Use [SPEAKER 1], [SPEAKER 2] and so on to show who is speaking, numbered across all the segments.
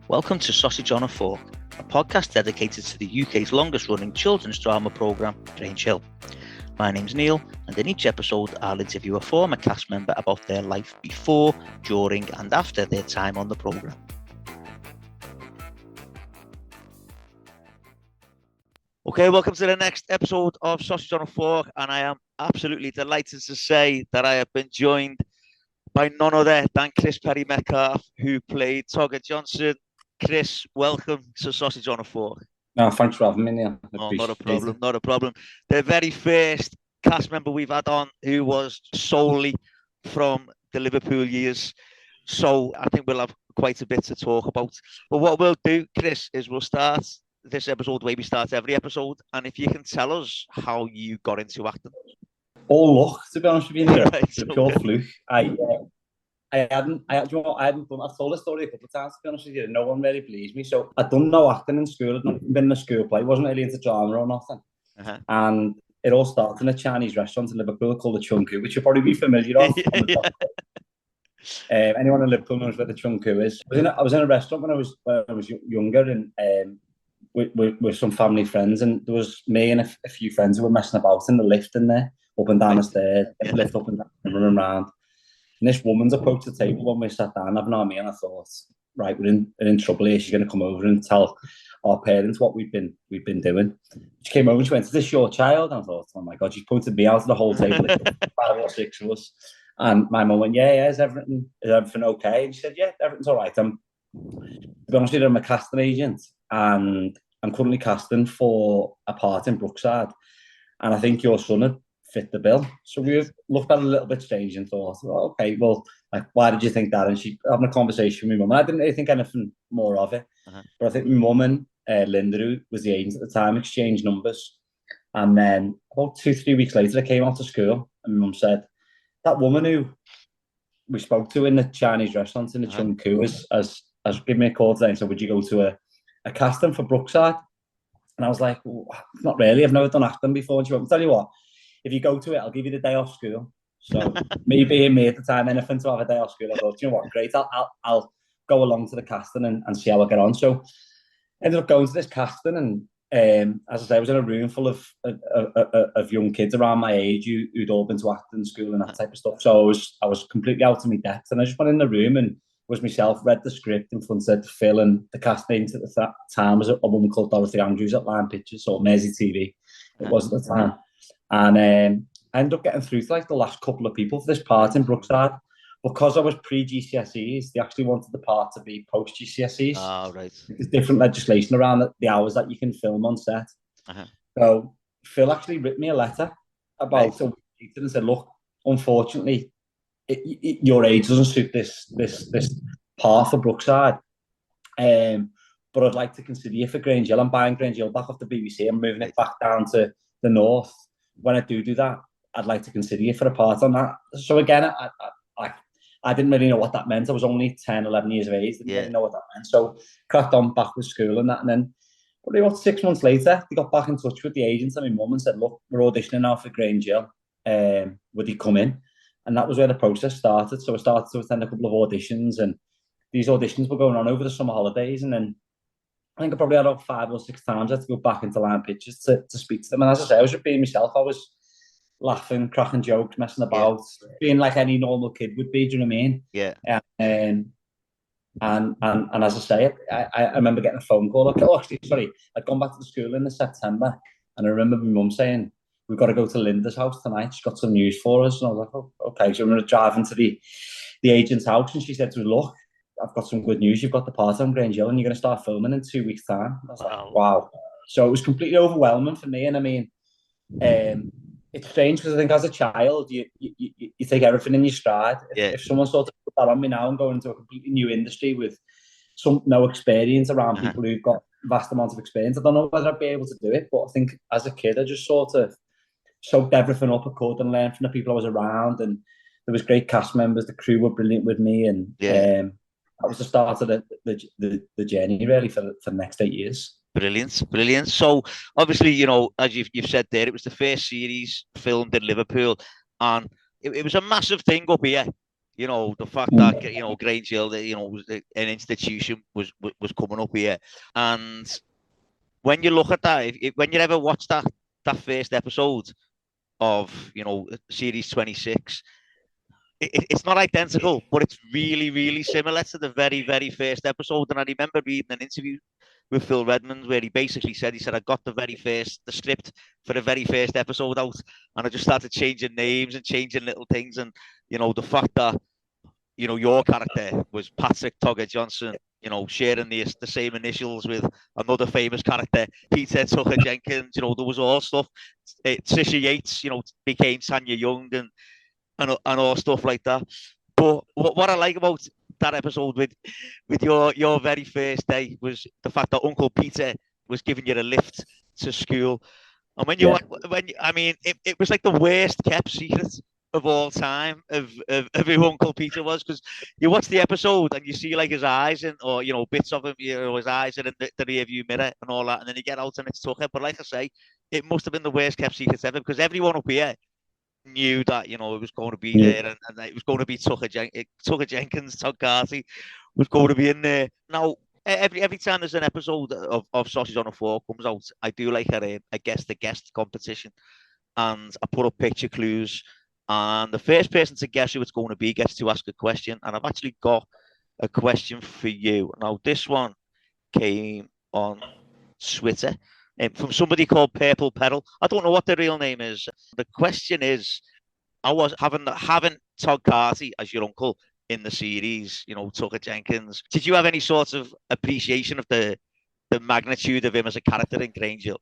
[SPEAKER 1] Welcome to Sausage on a Fork, a podcast dedicated to the UK's longest running children's drama programme, Grange Hill. My name's Neil, and in each episode I'll interview a former cast member about their life before, during and after their time on the programme. Okay, welcome to the next episode of Sausage on a Fork, and I am absolutely delighted to say that I have been joined by none other than Chris Perry-Metcalf, who played Togger Johnson. Chris, welcome to Sausage on a Fork.
[SPEAKER 2] No, thanks for having me, Neil.
[SPEAKER 1] Oh, not a problem. The very first cast member we've had on who was solely from the Liverpool years. So I think we'll have quite a bit to talk about. But what we'll do, Chris, is we'll start this episode the way we start every episode. And if you can tell us how you got into acting.
[SPEAKER 2] All luck, to be honest with you, Neil.
[SPEAKER 1] Right,
[SPEAKER 2] it's a pure fluke. I hadn't done. I've told the story a couple of times, to be honest with you. No one really believes me. So I'd done no acting in school. I'd not been in a school play. Wasn't really into drama or nothing.
[SPEAKER 1] Uh-huh.
[SPEAKER 2] And it all started in a Chinese restaurant in Liverpool called the Chung Koo, which you'll probably be familiar with. Anyone in Liverpool knows where the Chung Koo is. I was in a restaurant when I was younger, and with some family friends, and there was me and a few friends who were messing about in the lift in there, up and down the stairs, lift up and down, and running around. And this woman's approached the table when we sat down having our meal, and I thought, right, we're in trouble here. She's going to come over and tell our parents what we've been doing. She came over and she went, "Is this your child?" And I thought, oh my God, she's pointed me out of the whole table, 5 or 6 of us. And my mum went, yeah, is everything okay? And she said, yeah, everything's all right. To be honest with you, I'm a casting agent, and I'm currently casting for a part in Brookside. And I think your son had fit the bill. So we looked at it a little bit strange and thought, okay, well, like, why did you think that? And she having a conversation with my mum. I didn't really think anything more of it. Uh-huh. But I think my mum and Linda, who was the agent at the time, exchanged numbers. And then about 2-3 weeks later, I came out to school, and my mum said, that woman who we spoke to in the Chinese restaurant in the Chung Koo has given me a call today and said, would you go to a casting for Brookside? And I was like, well, not really. I've never done acting before. And she went, I'll tell you what, if you go to it, I'll give you the day off school. So me being me at the time, anything to have a day off school, I thought, you know what, great, I'll go along to the casting and see how I get on. So I ended up going to this casting, and as I say, I was in a room full of young kids around my age who'd all been to acting school and that type of stuff. So I was completely out of my depth, and I just went in the room and was myself, read the script in front of Phil, and the casting agent at the time was a woman called Dorothy Andrews at Line Pictures, or Mersey TV, it was at the time. And I ended up getting through to like the last couple of people for this part in Brookside. Because I was pre-GCSEs, they actually wanted the part to be post-GCSEs.
[SPEAKER 1] Oh, right.
[SPEAKER 2] There's different legislation around the hours that you can film on set. Uh-huh. So Phil actually wrote me a letter about a week later and said, look, unfortunately, your age doesn't suit this part for Brookside. But I'd like to consider you for Grange Hill. I'm buying Grange Hill back off the BBC. I'm moving it back down to the north. When I do that, I'd like to consider you for a part on that. So again, I didn't really know what that meant. I was only 10, 11 years of age. Didn't really know what that meant. So cracked on back with school and that. And then probably about 6 months later, they got back in touch with the agents and my mum and said, look, we're auditioning now for Grange Hill. Would he come in? And that was where the process started. So I started to attend a couple of auditions, and these auditions were going on over the summer holidays. And then I think I probably had about 5 or 6 times I had to go back into Line Pictures to speak to them. And as I say, I was just being myself. I was laughing, cracking jokes, messing about, being like any normal kid would be. Do you know what I mean?
[SPEAKER 1] Yeah.
[SPEAKER 2] And as I say, I remember getting a phone call. I'd gone back to the school in September, and I remember my mum saying, "We've got to go to Linda's house tonight. She's got some news for us." And I was like, "Oh, okay." So I'm going to drive into the agent's house, and she said to me, "Look, I've got some good news. You've got the part on Grange Hill, and you're going to start filming in 2 weeks' time." I was like, "Wow!" So it was completely overwhelming for me, and I mean, it's strange because I think as a child, you take everything in your stride. If someone sort of put that on me now and going into a completely new industry with no experience around people who've got vast amounts of experience, I don't know whether I'd be able to do it. But I think as a kid, I just sort of soaked everything up I could and learned from the people I was around. And there was great cast members. The crew were brilliant with me, and that was the start of the journey really for the next 8 years.
[SPEAKER 1] Brilliant. So obviously, you know, as you've said there, it was the first series filmed in Liverpool, and it was a massive thing up here. You know, the fact that, you know, Grange Hill, you know, was an institution was coming up here. And when you look at that, when you ever watch that first episode of, you know, series 26, it's not identical, but it's really, really similar to the very, very first episode. And I remember reading an interview with Phil Redmond where he basically said, I got the script for the very first episode out, and I just started changing names and changing little things. And, you know, the fact that, you know, your character was Patrick Togger Johnson, you know, sharing the same initials with another famous character, Peter Togger Jenkins, you know, there was all stuff. Trisha Yates, you know, became Tanya Young and all stuff like that. But what I like about that episode with your very first day was the fact that Uncle Peter was giving you a lift to school. And it was like the worst kept secret of all time of who Uncle Peter was, because you watch the episode and you see like his eyes or, you know, bits of him, you know, his eyes are in the rear view mirror and all that, and then you get out and it's Tucker. But like I say, it must have been the worst kept secret ever, because everyone up here knew that, you know, it was going to be there, and it was going to be Tucker Jenkins, Todd Carty was going to be in there. Now, every time there's an episode of Sausage on a Fork comes out, I do like a guest competition, and I put up picture clues, and the first person to guess who it's going to be gets to ask a question. And I've actually got a question for you. Now, this one came on Twitter from somebody called Purple Pedal. I don't know what their real name is. The question is, I was having Todd Carty as your uncle in the series, you know, Tucker Jenkins. Did you have any sort of appreciation of the magnitude of him as a character in Grange Hill?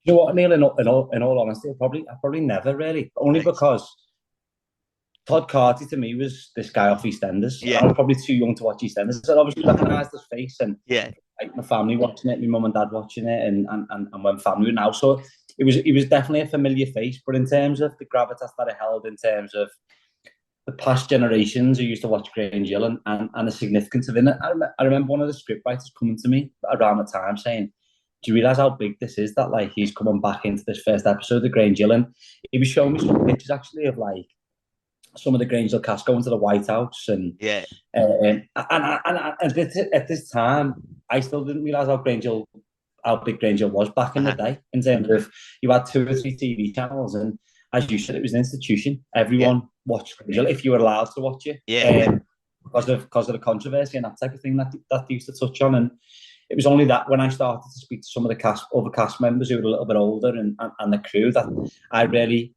[SPEAKER 2] You know what, Neil? In all honesty, I probably never really. Only because Todd Carty to me was this guy off EastEnders. Yeah. I was probably too young to watch EastEnders. I obviously recognised his face, and like my family watching it, my mum and dad watching it, and when family were now. So it was definitely a familiar face. But in terms of the gravitas that it held, in terms of the past generations who used to watch Grange Hill and the significance of it, I remember one of the scriptwriters coming to me around the time saying, "Do you realise how big this is? That like he's coming back into this first episode of Grange Hill?" And he was showing me some pictures actually of like some of the Grange Hill cast going to the White House, and at this time, I still didn't realise how big Grange Hill was back in the day. In terms of, you had 2 or 3 TV channels, and as you said, it was an institution. Everyone watched Grange Hill if you were allowed to watch it, because of the controversy and that type of thing that they used to touch on. And it was only that when I started to speak to some of the other cast members who were a little bit older and the crew, that I really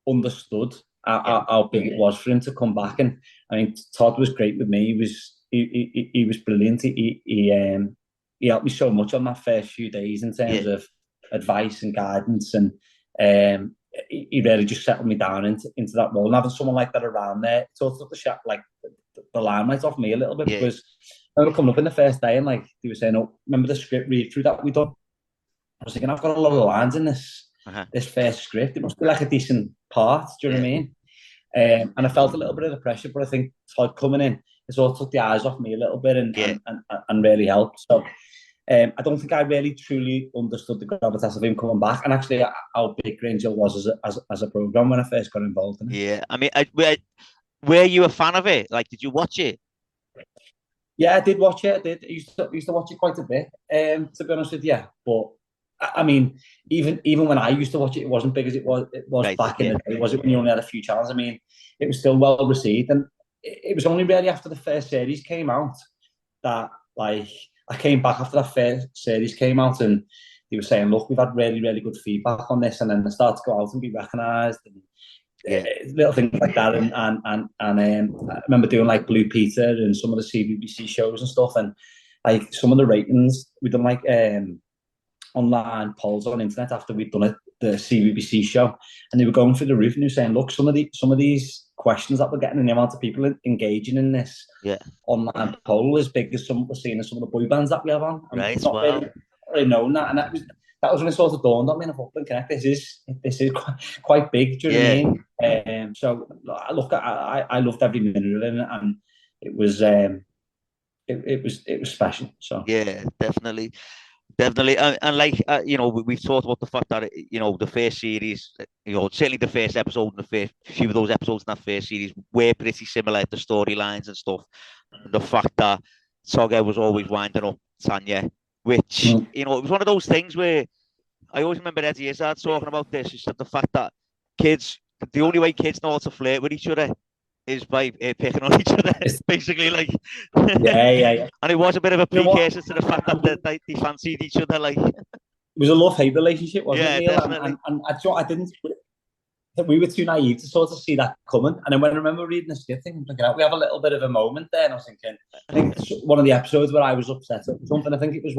[SPEAKER 2] understood how big it was for him to come back. And I mean, Todd was great with me. He was brilliant. He helped me so much on that first few days in terms of advice and guidance, and he really just settled me down into that role. And having someone like that around there sort of the limelight off me a little bit, because I remember coming up in the first day and like they were saying, "Oh, remember the script read through that we done?" I was thinking, I've got a lot of lines in this first script. It must be like a decent part. Do you know what I mean? And I felt a little bit of the pressure, but I think Todd coming in, it sort of took the eyes off me a little bit and really helped. So I don't think I really truly understood the gravitas of him coming back, and actually how big Grange Hill was as a programme when I first got involved in it.
[SPEAKER 1] Yeah, I mean, were you a fan of it? Like, did you watch it?
[SPEAKER 2] Yeah, I did watch it. I did. I used to watch it quite a bit, to be honest with you. But I mean, even when I used to watch it, it wasn't big as it was back in the day. Was it when you only had a few channels? I mean, it was still well received, and it was only really after the first series came out that like I came back after that first series came out, and they were saying, "Look, we've had really, really good feedback on this," and then they started to go out and be recognised, and little things like that. And I remember doing like Blue Peter and some of the CBBC shows and stuff, and like some of the ratings we done like online polls on internet after we'd done the CBBC show, and they were going through the roof, and they were saying, "Look, some of these questions that we're getting, and the amount of people engaging in this online poll is big as some we're seeing in some of the boy bands that we have on." And it's not really known that, and that was when it sort of dawned on me, and I thought, "Connect, this is quite big." Do you know what I mean? So look, I loved every minute of it, and it was it was special. So
[SPEAKER 1] yeah, definitely. Definitely, and like you know, we've talked about the fact that you know the first series, you know, certainly the first episode and the first few of those episodes in that first series were pretty similar, the storylines and stuff. And the fact that Togger was always winding up Tanya, which you know, it was one of those things where I always remember Eddie Izzard talking about this. Is that the fact that kids, the only way kids know how to flirt with each other is by picking on each other, basically. Like,
[SPEAKER 2] yeah.
[SPEAKER 1] And it was a bit of a
[SPEAKER 2] You know what?
[SPEAKER 1] precursor to the fact that they fancied each other. Like,
[SPEAKER 2] It was a love-hate relationship, wasn't it,
[SPEAKER 1] yeah,
[SPEAKER 2] Neil?
[SPEAKER 1] definitely.
[SPEAKER 2] And I didn't. We were too naive to sort of see that coming. And then when I remember reading the script, thinking, we have a little bit of a moment there, and I was thinking, I think it's one of the episodes where I was upset at something. I think it was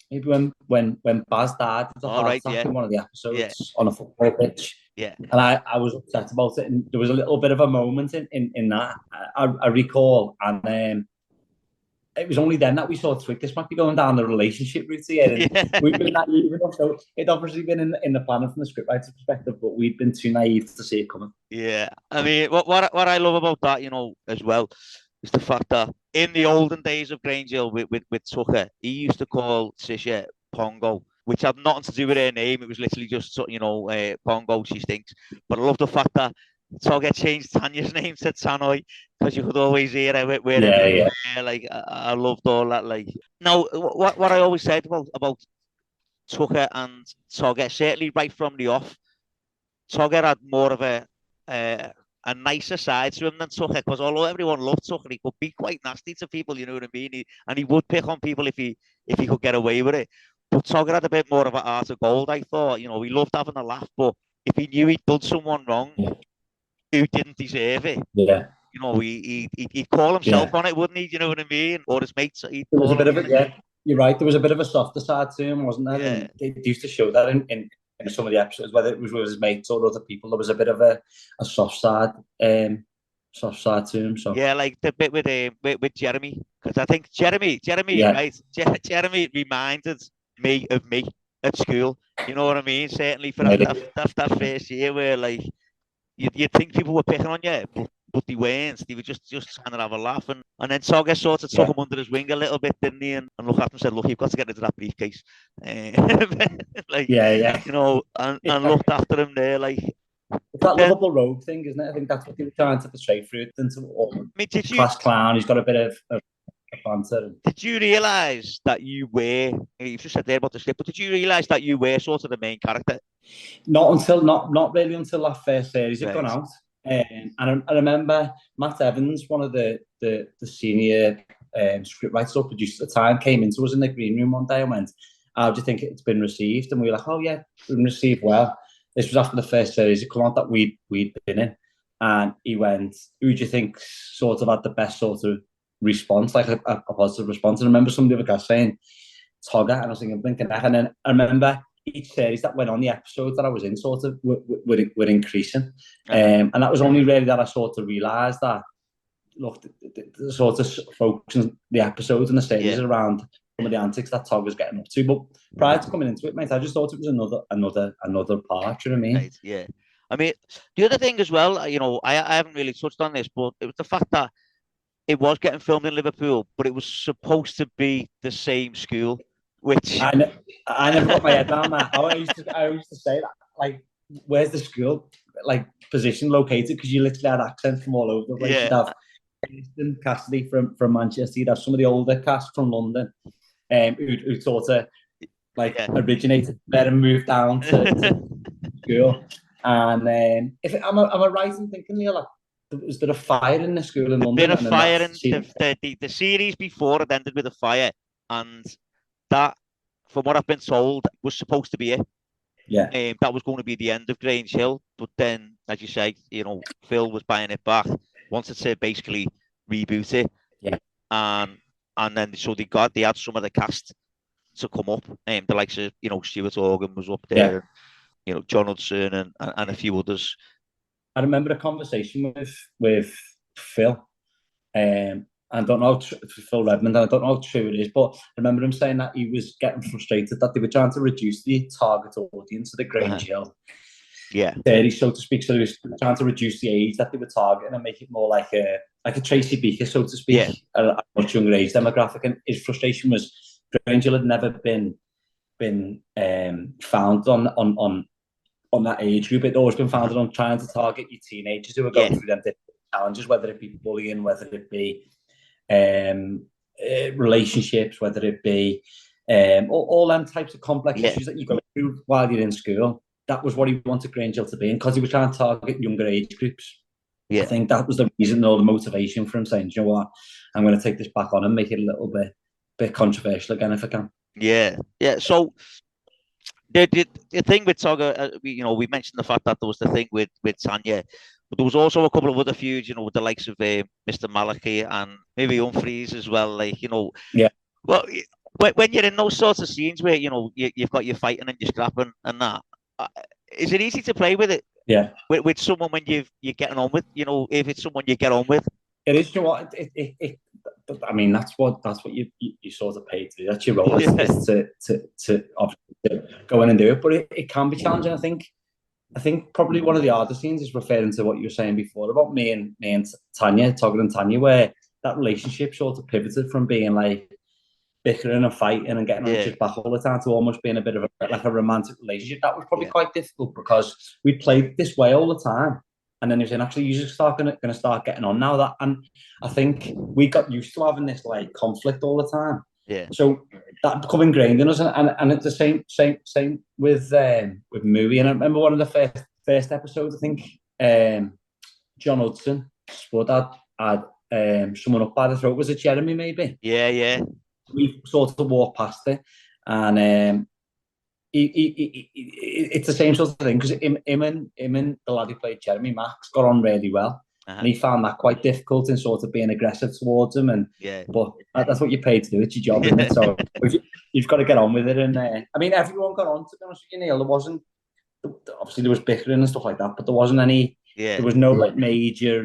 [SPEAKER 2] maybe when Baz died of the heart attack in one of the episodes on a football pitch.
[SPEAKER 1] Yeah.
[SPEAKER 2] And I was upset about it, and there was a little bit of a moment in that I recall, and it was only then that we saw this might be going down the relationship route here. And we've been naive enough, so it'd obviously been in the planning from the scriptwriter's perspective, but we'd been too naive to see it coming.
[SPEAKER 1] Yeah, I mean, what I love about that, you know, as well, is the fact that in the olden days of Grange Hill with Tucker, he used to call Sisha Pongo, which had nothing to do with her name. It was literally just, you know, Pongo, she stinks. But I love the fact that Togger changed Tanya's name to Tannoy, because you could always hear her wherever you were. Like, I loved all that. Like, now, what I always said about Tucker and Togger, certainly right from the off, Togger had more of a nicer side to him than Tucker, because although everyone loved Tucker, he could be quite nasty to people, you know what I mean? And he would pick on people if he could get away with it. But Togger had a bit more of an heart of gold, I thought. You know, he loved having a laugh, but if he knew he'd done someone wrong who didn't deserve it, you know, he'd call himself on it, wouldn't he? You know what I mean? Or his mates.
[SPEAKER 2] There was a bit of it, you're right. There was a bit of a softer side to him, wasn't there? And they used to show that in some of the episodes, whether it was with his mates or other people, there was a bit of a soft side to him. So
[SPEAKER 1] yeah, like the bit with Jeremy, because I think Jeremy, right? Jeremy reminded me of me at school. You know what I mean? Certainly for that first year where like you'd think people were picking on you, but they weren't. They were just trying to have a laugh. And then Togger sort of took him under his wing a little bit, didn't he? And looked at him and said, look, you've got to get into that briefcase. Like, you know, and looked after him there. Like,
[SPEAKER 2] it's that Liverpool rogue thing, isn't it? I think that's what they were trying to portray through it. Into class clown, he's got a bit of banter.
[SPEAKER 1] Did you realise that you were, you've just said there about the script, but did you realise that you were sort of the main character?
[SPEAKER 2] Not really until that first series had gone out. And I remember Matt Evans, one of the senior scriptwriters or producers at the time, came into us in the green room one day and went, how do you think it's been received? And we were like, oh yeah, it's been received well. This was after the first series had come out that we'd been in. And he went, who do you think sort of had the best sort of response, like a positive response? And I remember some of the other guys saying Togger, and I was thinking, blinking heck. And then I remember each series that went on, the episodes that I was in sort of were increasing. And that was only really that I sort of realised that, look, the sort of focusing the episodes and the series around some of the antics that Togger's getting up to. But prior to coming into it, mate, I just thought it was another part, you know what I mean?
[SPEAKER 1] Right, yeah. I mean, the other thing as well, you know, I haven't really touched on this, but it was the fact that it was getting filmed in Liverpool, but it was supposed to be the same school, which
[SPEAKER 2] I never got my head around that. I used to say that, like, where's the school like position located? Because you literally had accents from all over the place. You'd have Cassidy from Manchester. You'd have some of the older cast from London, who sort of like originated there and moved down to school. And am I right in thinking, Neil, like, was there a fire in the school in London?
[SPEAKER 1] There's been a fire in the series before it ended with a fire, and that, from what I've been told, was supposed to be it.
[SPEAKER 2] Yeah.
[SPEAKER 1] That was going to be the end of Grange Hill, but then, as you say, you know, Phil was buying it back, wanted to basically reboot it.
[SPEAKER 2] Yeah.
[SPEAKER 1] And then so they had some of the cast to come up. The likes of, you know, Stuart Organ was up there.
[SPEAKER 2] Yeah.
[SPEAKER 1] You know, John Hudson and a few others.
[SPEAKER 2] I remember a conversation with Phil. I don't know, Phil Redmond, and I don't know how true it is, but I remember him saying that he was getting frustrated that they were trying to reduce the target audience of the Grange Hill.
[SPEAKER 1] Yeah.
[SPEAKER 2] So to speak. So they were trying to reduce the age that they were targeting and make it more like a Tracy Beaker, so to speak, a much younger age demographic. And his frustration was Grange Hill had never been founded on that age group. It'd always been founded on trying to target your teenagers who are going through them challenges, whether it be bullying, whether it be relationships, whether it be all them types of complex issues that you go through while you're in school. That was what he wanted Grange Hill to be, and because he was trying to target younger age groups. I think that was the reason or the motivation for him saying, you know what, I'm going to take this back on and make it a little bit controversial again if I can.
[SPEAKER 1] Yeah. So the thing with Togger, we mentioned the fact that there was the thing with Tanya, but there was also a couple of other feuds, with the likes of Mr. Malachi and maybe Humphreys as well.
[SPEAKER 2] Yeah.
[SPEAKER 1] Well, when you're in those sorts of scenes where you've got your fighting and your scrapping and that, is it easy to play with it?
[SPEAKER 2] Yeah.
[SPEAKER 1] With someone when you're getting on with, if it's someone you get on with.
[SPEAKER 2] It is, what I mean, that's what you sort of pay to do. That's your role, is to go in and do it. But it can be challenging. I think probably one of the hardest scenes is referring to what you were saying before about me and Tanya, Togger and Tanya, where that relationship sort of pivoted from being like bickering and fighting and getting on each other's back all the time to almost being a bit of a romantic relationship. That was probably quite difficult because we played this way all the time. And then he was saying, actually, you're just going to start getting on now. And I think we got used to having this like conflict all the time.
[SPEAKER 1] Yeah.
[SPEAKER 2] So that became ingrained in us, and it's the same with Mooey. And I remember one of the first episodes. I think John Hudson Spud had someone up by the throat. Was it Jeremy? Maybe.
[SPEAKER 1] Yeah.
[SPEAKER 2] We sort of walked past it, and it's the same sort of thing because him and the lad who played Jeremy, Max, got on really well. And he found that quite difficult in sort of being aggressive towards him. But that's what you're paid to do. It's your job, isn't it? So you've got to get on with it. And I mean, everyone got on, to be honest with you, Neil. There wasn't, obviously there was bickering and stuff like that, but there wasn't any, there was no like major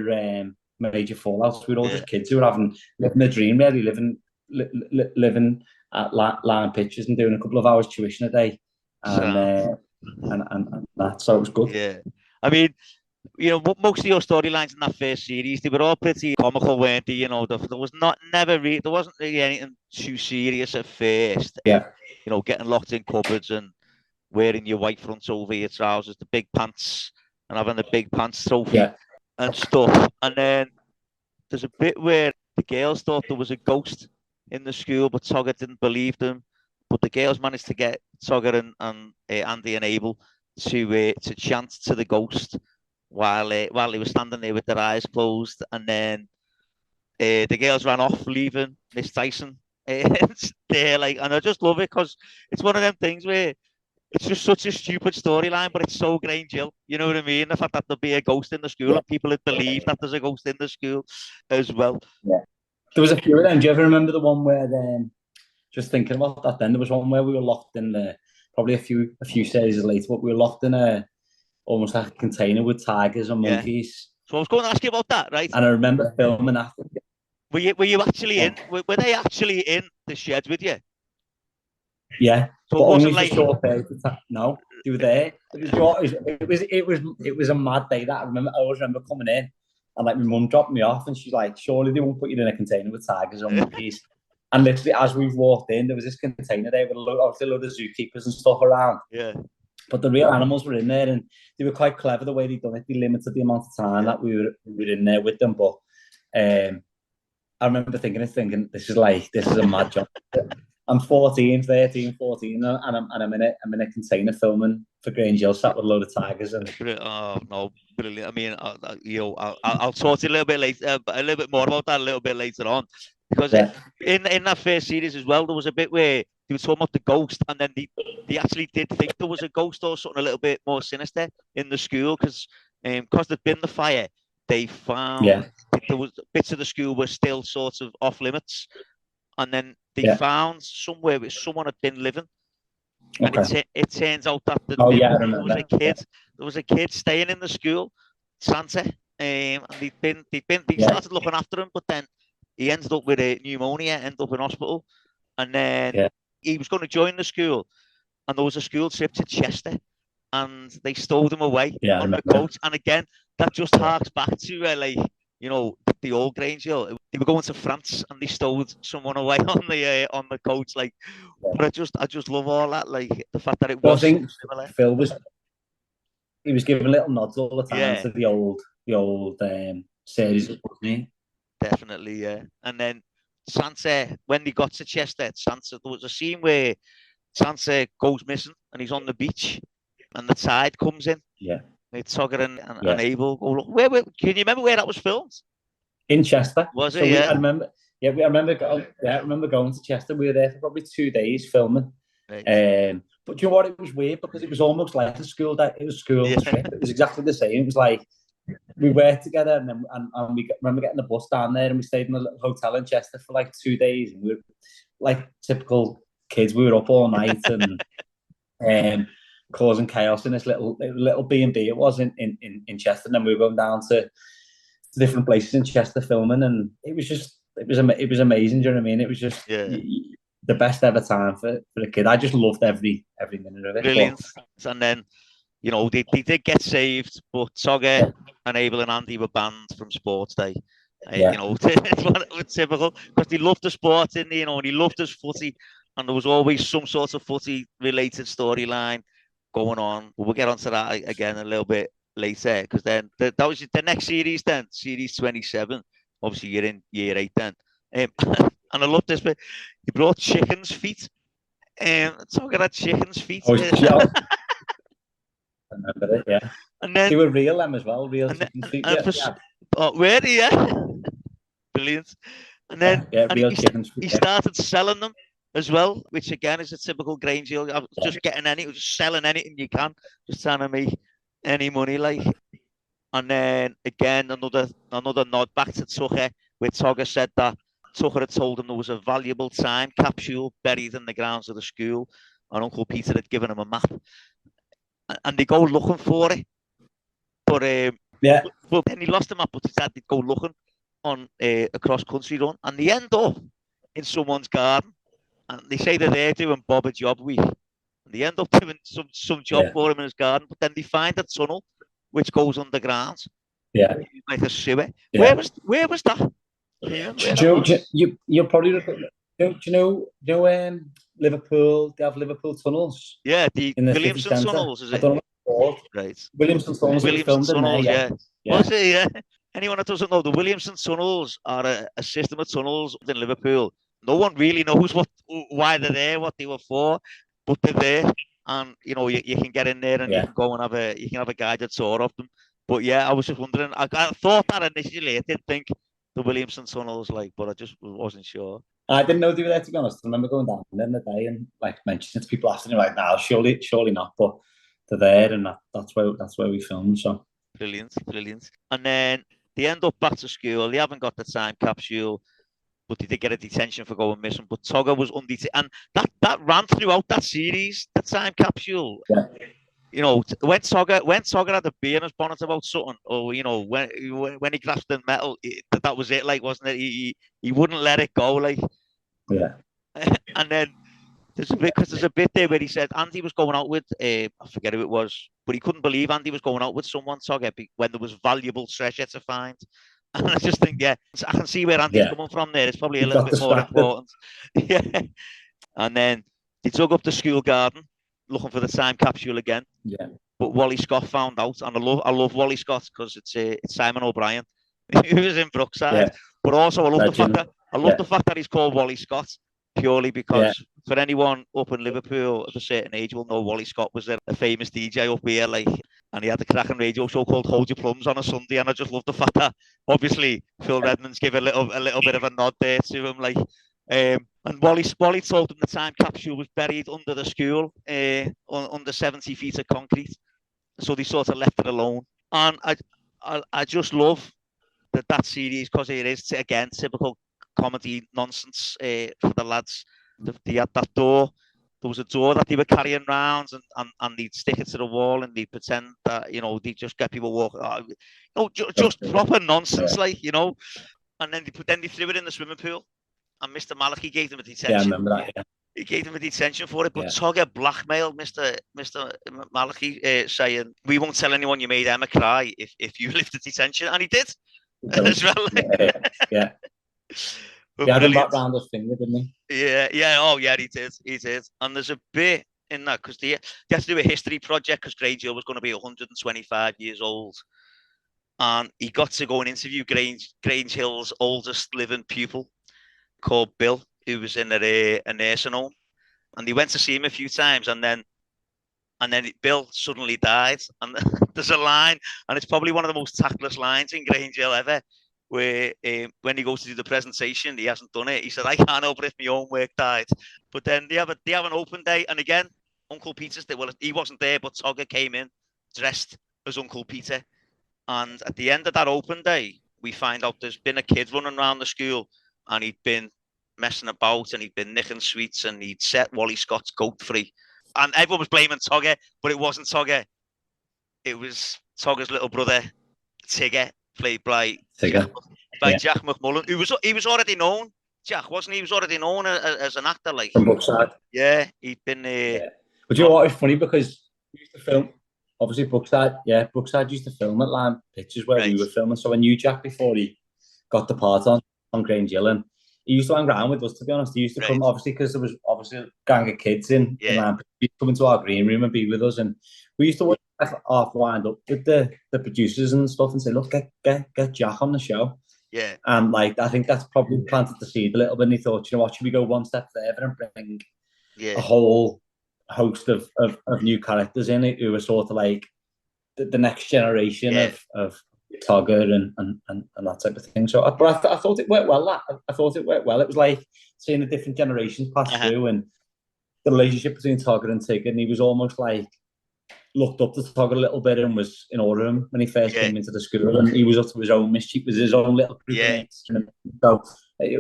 [SPEAKER 2] fallouts. We were all just kids who were living a dream, really, living at line pitches and doing a couple of hours tuition a day. And that, so it was good.
[SPEAKER 1] Yeah. I mean, most of your storylines in that first series, they were all pretty comical, weren't they? There was there wasn't really anything too serious at first.
[SPEAKER 2] Yeah.
[SPEAKER 1] Getting locked in cupboards and wearing your white fronts over your trousers, the big pants, and having the big pants trophy and stuff. And then there's a bit where the girls thought there was a ghost in the school, but Togger didn't believe them. But the girls managed to get Togger and Andy and Abel to chant to the ghost while they were standing there with their eyes closed, and then the girls ran off, leaving Miss Tyson there. And I just love it because it's one of them things where it's just such a stupid storyline, but it's so Grange Hill. You know what I mean? The fact that there'll be a ghost in the school and people would believe that there's a ghost in the school as well.
[SPEAKER 2] Yeah, there was a few of them. Do you ever remember the one where just thinking about that? Then there was one where we were locked in probably a few series later, but we were locked in almost like a container with tigers and monkeys.
[SPEAKER 1] So I was going to ask you about that, right?
[SPEAKER 2] And I remember filming after.
[SPEAKER 1] Were you actually in? Were they actually in the sheds with you?
[SPEAKER 2] Yeah.
[SPEAKER 1] So
[SPEAKER 2] but
[SPEAKER 1] it wasn't
[SPEAKER 2] only for short periods of time. No, they were there. It was a mad day. That I always remember coming in, and like my mum dropped me off, and she's like, "Surely they won't put you in a container with tigers and monkeys." And literally, as we've walked in, there was this container there with obviously a load of zookeepers and stuff around.
[SPEAKER 1] Yeah.
[SPEAKER 2] But the real animals were in there, and they were quite clever the way they'd done it. They limited the amount of time that we were in there with them. But I remember thinking, this is a mad job. I'm 13, 14, and I'm in a container filming for Grange Hill, sat with a load of tigers.
[SPEAKER 1] Oh no, brilliant! I mean, I'll talk to you a little bit more about that a little bit later on, because in that first series as well, there was a bit where they were talking about the ghost, and then they actually did think there was a ghost or something a little bit more sinister in the school, because there'd been the fire, they found there was bits of the school were still sort of off limits, and then they found somewhere where someone had been living, and it turns out that there was a kid staying in the school, Santa, and they started looking after him, but then he ended up with a pneumonia, ended up in hospital, and then he was going to join the school, and there was a school trip to Chester, and they stowed him away on the coach. And again, that just harks back to you know, the old Grange Hill. They were going to France and they stowed someone away on the coach. Like, but I just love all that. Like the fact that it was
[SPEAKER 2] I think
[SPEAKER 1] similar.
[SPEAKER 2] Phil he was giving little nods all the time
[SPEAKER 1] Yeah.
[SPEAKER 2] to the old series, wasn't he?
[SPEAKER 1] Definitely, yeah. And then Sansa, when they got to Chester, Sansa, there was a scene where Sansa goes missing and he's on the beach and the tide comes in.
[SPEAKER 2] Yeah.
[SPEAKER 1] With Togger and Abel. Oh, look, can you remember where that was filmed?
[SPEAKER 2] In Chester.
[SPEAKER 1] Was it? Yeah.
[SPEAKER 2] I remember. Yeah, I remember going to Chester. We were there for probably 2 days filming. Right. But you know what? It was weird because it was almost like a school day. It was a school trip. It was exactly the same. It was like we worked together, and then we remember getting the bus down there, and we stayed in a little hotel in Chester for like 2 days. And we were like typical kids. We were up all night and causing chaos in this little B&B. It was in Chester, and then we were going down to different places in Chester filming, and it was amazing. Do you know what I mean? It was just the best ever time for a kid. I just loved every minute of it.
[SPEAKER 1] Brilliant. And then, you know, they did get saved, but Togger and Abel and Andy were banned from Sports Day. You know, it's typical because they loved the sport, didn't they? You know, and he loved his footy, and there was always some sort of footy related storyline going on. But we'll get onto that again a little bit later, because then that was the next series. Then series 27. Obviously, you're in year 8 then. And I love this bit. He brought chicken's feet. Talking about chicken's feet.
[SPEAKER 2] Oh, I remember it, yeah.
[SPEAKER 1] And then
[SPEAKER 2] they were real them as well, real chicken's feet.
[SPEAKER 1] Where are you? Brilliant. And then he started selling them as well, which again is a typical Grange Hill. Just selling anything you can, just trying to make any money, like. And then again, another nod back to Togger, where Togger said that Togger had told him there was a valuable time capsule buried in the grounds of the school, and Uncle Peter had given him a map, and they go looking for it. But then he lost the map, but he said they'd go looking on a cross-country run, and they end up in someone's garden, and they say that they're doing Bob a job week. And they end up doing some job for him in his garden, but then they find a tunnel which goes underground.
[SPEAKER 2] Yeah.
[SPEAKER 1] Like a sewer. Yeah. Where was that?
[SPEAKER 2] You probably do you know Liverpool? They have Liverpool tunnels.
[SPEAKER 1] Yeah, the Williamson tunnels, is it?
[SPEAKER 2] I don't know.
[SPEAKER 1] Right.
[SPEAKER 2] Williamson tunnels.
[SPEAKER 1] Williamson tunnels, yeah. Was it? Yeah. Anyone that doesn't know, the Williamson tunnels are a system of tunnels in Liverpool. No one really knows why they're there, what they were for, but they're there. And you know, you can get in there and you can go and have a guided tour of them. But yeah, I was just wondering. I thought that initially. I did think the Williamson tunnels, like, but I just wasn't sure.
[SPEAKER 2] I didn't know they were there, to be honest. I remember going down there in the day and like mentioning it to people after, and like, "No, surely not." But they're there, and that's where we filmed. So
[SPEAKER 1] brilliant. And then they end up back to school. They haven't got the time capsule, but they did get a detention for going missing. But Togger was undetained, and that ran throughout that series. The time capsule.
[SPEAKER 2] Yeah.
[SPEAKER 1] You know, when Togger had a beer in his bonnet about something, or you know, when he grasped the metal, that was it. Like, wasn't it? He wouldn't let it go. Like,
[SPEAKER 2] yeah.
[SPEAKER 1] And then there's a bit there where he said Andy was going out with I forget who it was, but he couldn't believe Andy was going out with someone, Togger, when there was valuable treasure to find. And I just think, I can see where Andy's coming from there. It's probably a little bit more important. Yeah. And then he dug up the school garden, looking for the time capsule again.
[SPEAKER 2] Yeah.
[SPEAKER 1] But Wally Scott found out, and I love Wally Scott because it's Simon O'Brien, who was in Brookside. Yeah. But also I love the fact that he's called Wally Scott, purely because for anyone up in Liverpool of a certain age will know Wally Scott was a famous DJ up here, like, and he had the cracking radio show called Hold Your Plums on a Sunday, and I just love the fact that obviously Phil Redmond's give a little bit of a nod there to him, like. And Wally told him the time capsule was buried under the school, under 70 feet of concrete. So they sort of left it alone. And I just love that series because it is, again, typical comedy nonsense for the lads. They had that door. There was a door that they were carrying around, and they'd stick it to the wall, and they'd pretend that, you know, they'd just get people walking. Just proper nonsense, like, you know. And then they threw it in the swimming pool. And Mr. Malachy gave them a detention.
[SPEAKER 2] Yeah, I remember that. Yeah.
[SPEAKER 1] He gave them a detention for it, but Togger blackmailed Mr. Malachy, saying, "We won't tell anyone you made Emma cry if you lift the detention," and he did. as well.
[SPEAKER 2] Yeah.
[SPEAKER 1] But
[SPEAKER 2] He had him
[SPEAKER 1] brilliant.
[SPEAKER 2] back round his finger, didn't he?
[SPEAKER 1] Yeah. Oh, yeah, he did. And there's a bit in that because they had to do a history project because Grange Hill was going to be 125 years old. And he got to go and interview Grange Hill's oldest living pupil called Bill, who was in a nursing home. And he went to see him a few times, and then Bill suddenly died. And there's a line, and it's probably one of the most tactless lines in Grange Hill ever, where when he goes to do the presentation, he hasn't done it. He said, "I can't help it if my own work died." But then they have an open day, and again, Uncle Peter's there. Well, he wasn't there, but Togger came in dressed as Uncle Peter. And at the end of that open day, we find out there's been a kid running around the school, and he'd been messing about, and he'd been nicking sweets, and he'd set Wally Scott's goat free. And everyone was blaming Togger, but it wasn't Togger. It was Togger's little brother, Tigger, played by Jack McMullen, he was already known. Jack, wasn't he? He was already known as an actor, like
[SPEAKER 2] from Brookside.
[SPEAKER 1] Yeah, he'd been there.
[SPEAKER 2] Yeah. But you know what? It's funny because we used to film. Obviously, Brookside used to film at Lime Pictures where we were filming. So I knew Jack before he got the part on Grange Hill, and he used to hang around with us, to be honest. He used to come, obviously, because there was obviously a gang of kids in Lime Pictures. He'd come into our green room and be with us, and we used to half wind up with the producers and stuff and say, "Look, get Jack on the show."
[SPEAKER 1] Yeah.
[SPEAKER 2] And like I think that's probably planted the seed a little bit, and he thought, you know what, should we go one step further and bring a whole host of new characters in it who are sort of like the next generation of Togger and that type of thing. So, but I thought it worked well. I thought it worked well. It was like seeing the different generations pass through, and the relationship between Togger and Tigger. And he was almost like looked up to Togger a little bit and was in awe of him when he first came into the school. And he was up to his own mischief with his own little group of mates. So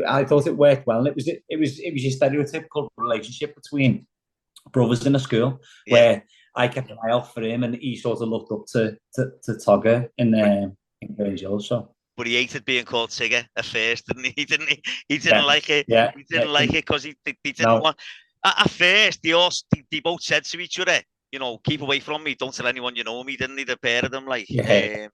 [SPEAKER 2] I thought it worked well. And it was your stereotypical relationship between brothers in a school where I kept an eye out for him, and he sort of looked up to Togger in Grange Hill. So,
[SPEAKER 1] but he hated being called Tigger at first, didn't he? He didn't like it.
[SPEAKER 2] Yeah,
[SPEAKER 1] he didn't like it because he didn't want. At first, they both said to each other, you know, "Keep away from me. Don't tell anyone you know me." Didn't he? The pair of them, like, And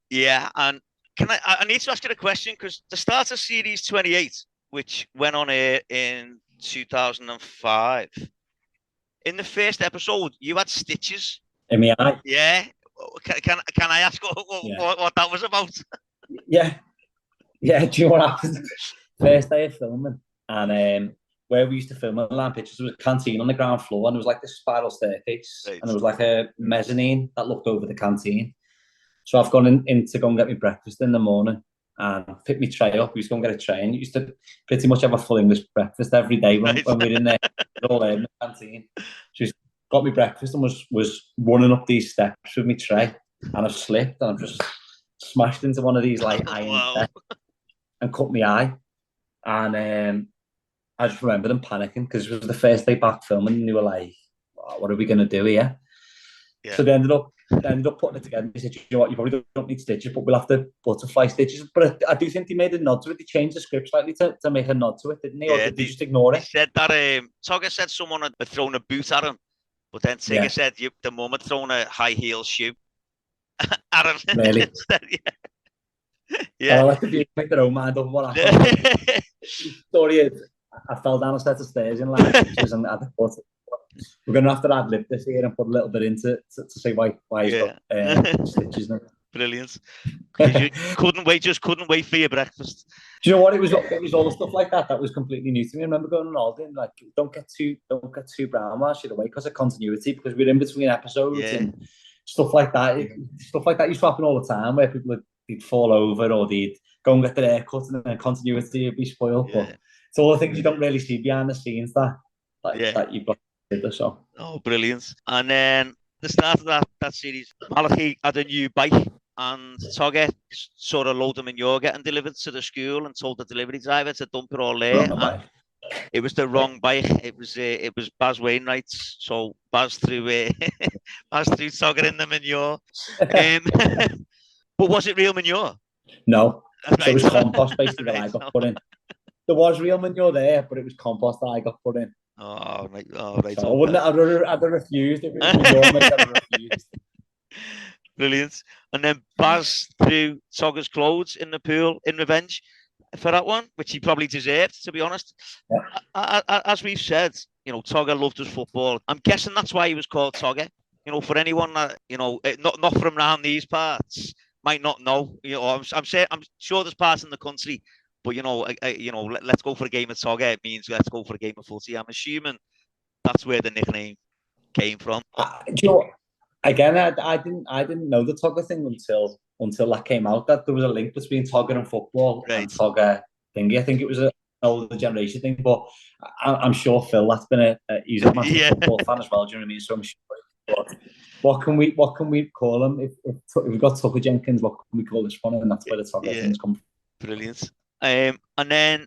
[SPEAKER 1] can I need to ask you a question because the start of series 28, which went on air in 2005. In the first episode, you had stitches
[SPEAKER 2] in my eye.
[SPEAKER 1] Yeah. Can I ask what that was about?
[SPEAKER 2] Yeah. Do you know what happened? First day of filming, and where we used to film in Lime Pictures, there was a canteen on the ground floor, and there was like this spiral staircase, and there was like a mezzanine that looked over the canteen. So I've gone in to go and get my breakfast in the morning, and pick my tray up. We used to go and get a tray, and used to pretty much have a full English breakfast every day when we were in there, all in the canteen. She's got me breakfast and was running up these steps with my tray, and I've slipped, and I've just smashed into one of these like iron steps and cut my eye. And I just remember them panicking because it was the first day back filming, and they were like, "What are we going to do here?" Yeah. So they ended up putting it together. They said, "You know what? You probably don't need stitches, but we'll have the butterfly stitches." But I do think they made a nod to it. They changed the script slightly to make a nod to it, didn't they? Or did they just ignore it?
[SPEAKER 1] Said that Togger said someone had thrown a boot at him, but then Tigger said the mum had thrown a high heel shoe at him.
[SPEAKER 2] Really?
[SPEAKER 1] Instead,
[SPEAKER 2] I like to make their own mind up what happened. The story is, I fell down a set of stairs in Lime Pictures, and I thought, we're going to have to ad lib this here and put a little bit into to say why he's got stitches now.
[SPEAKER 1] Brilliant. You couldn't wait for your breakfast.
[SPEAKER 2] Do you know what? It was all the stuff like that was completely new to me. I remember going on holiday and like, don't get too brown while you're away because of continuity, because we're in between episodes and stuff like that. Stuff like that used to happen all the time where people they'd fall over or they'd go and get their hair cut and then continuity would be spoiled. But it's all the things you don't really see behind the scenes that you've got. So.
[SPEAKER 1] Oh, brilliant. And then the start of that series, Malachi had a new bike, and Togger sort of loaded him in your getting delivered to the school and told the delivery driver to dump it all there. And it was the wrong bike. It was Baz Wainwright's. So Baz threw Togger in the manure. But was it real manure?
[SPEAKER 2] No. So it was compost basically that I got put in. There was real manure there, but it was compost that I got put in.
[SPEAKER 1] Oh, right.
[SPEAKER 2] So I'd have refused if it was manure. I'd have refused.
[SPEAKER 1] Brilliant. And then Baz threw Togger's clothes in the pool in revenge for that one, which he probably deserved, to be honest.
[SPEAKER 2] Yeah.
[SPEAKER 1] As we've said, Togger loved his football. I'm guessing that's why he was called Togger. For anyone that not from around these parts might not know. I'm sure there's parts in the country, but let's go for a game of Togger. It means let's go for a game of footy. I'm assuming that's where the nickname came from.
[SPEAKER 2] Again, I didn't know the Togger thing until that came out, that there was a link between Togger and football and Togger thingy. I think it was an older generation thing, but I'm sure Phil, that's been he's a massive football fan as well. Do you know what I mean? So I'm sure. But what can we call him if we've got Togger Jenkins? What can we call this one? And that's where the Togger things come from.
[SPEAKER 1] Brilliant. And then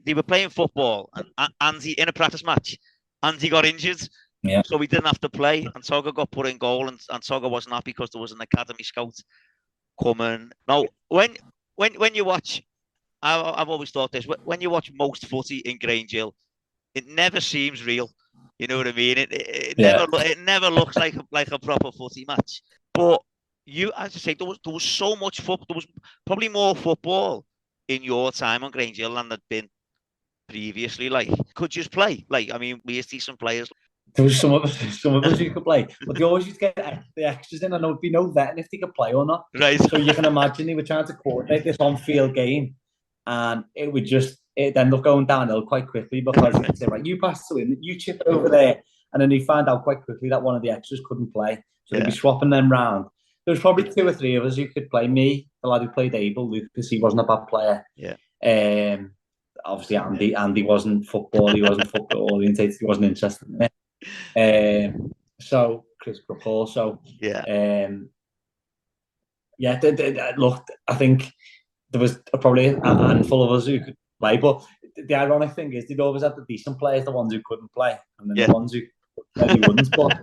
[SPEAKER 1] they were playing football, and Andy in a practice match, Andy got injured.
[SPEAKER 2] Yeah.
[SPEAKER 1] So we didn't have to play, and Togger got put in goal, and Togger wasn't happy because there was an academy scout coming. Now, when you watch, I've always thought this, when you watch most footy in Grange Hill, it never seems real. You know what I mean? It never looks like a proper footy match. But as I say, there was so much football. There was probably more football in your time on Grange Hill than there'd been previously. Like, could you just play? Like, I mean, we used to see some players.
[SPEAKER 2] There was some of us who could play, but they always used to get the extras in, and there would be no vetting if they could play or not.
[SPEAKER 1] Right.
[SPEAKER 2] So you can imagine they were trying to coordinate this on-field game, and it ended up going downhill quite quickly because they'd say, right, you pass to him, you chip it over there, and then they found out quite quickly that one of the extras couldn't play, so they'd be swapping them round. There was probably 2 or 3 of us who could play. Me, the lad who played Abel, Lucas, he wasn't a bad player.
[SPEAKER 1] Yeah.
[SPEAKER 2] Obviously Andy wasn't football. He wasn't football orientated. He wasn't interested in it. So Chris Brook also.
[SPEAKER 1] Yeah.
[SPEAKER 2] Look, I think there was probably a handful of us who could play, but the ironic thing is they'd always have the decent players, the ones who couldn't play, and then the ones who wouldn't. But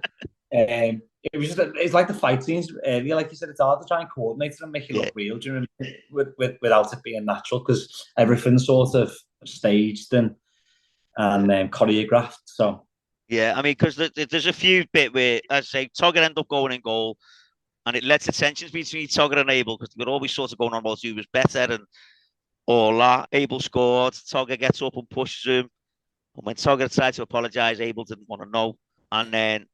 [SPEAKER 2] it's like the fight scenes earlier, like you said, it's hard to try and coordinate it and make it look real, do you know what I mean? Without it being natural, because everything's sort of staged and choreographed. So
[SPEAKER 1] yeah, I mean, because there's a few bit where, as I say, Togger ended up going in goal, and it led to tensions between Togger and Abel, because they were always sort of going on about who was better and all that. Abel scored, Togger gets up and pushes him, and when Togger tried to apologise, Abel didn't want to know, and then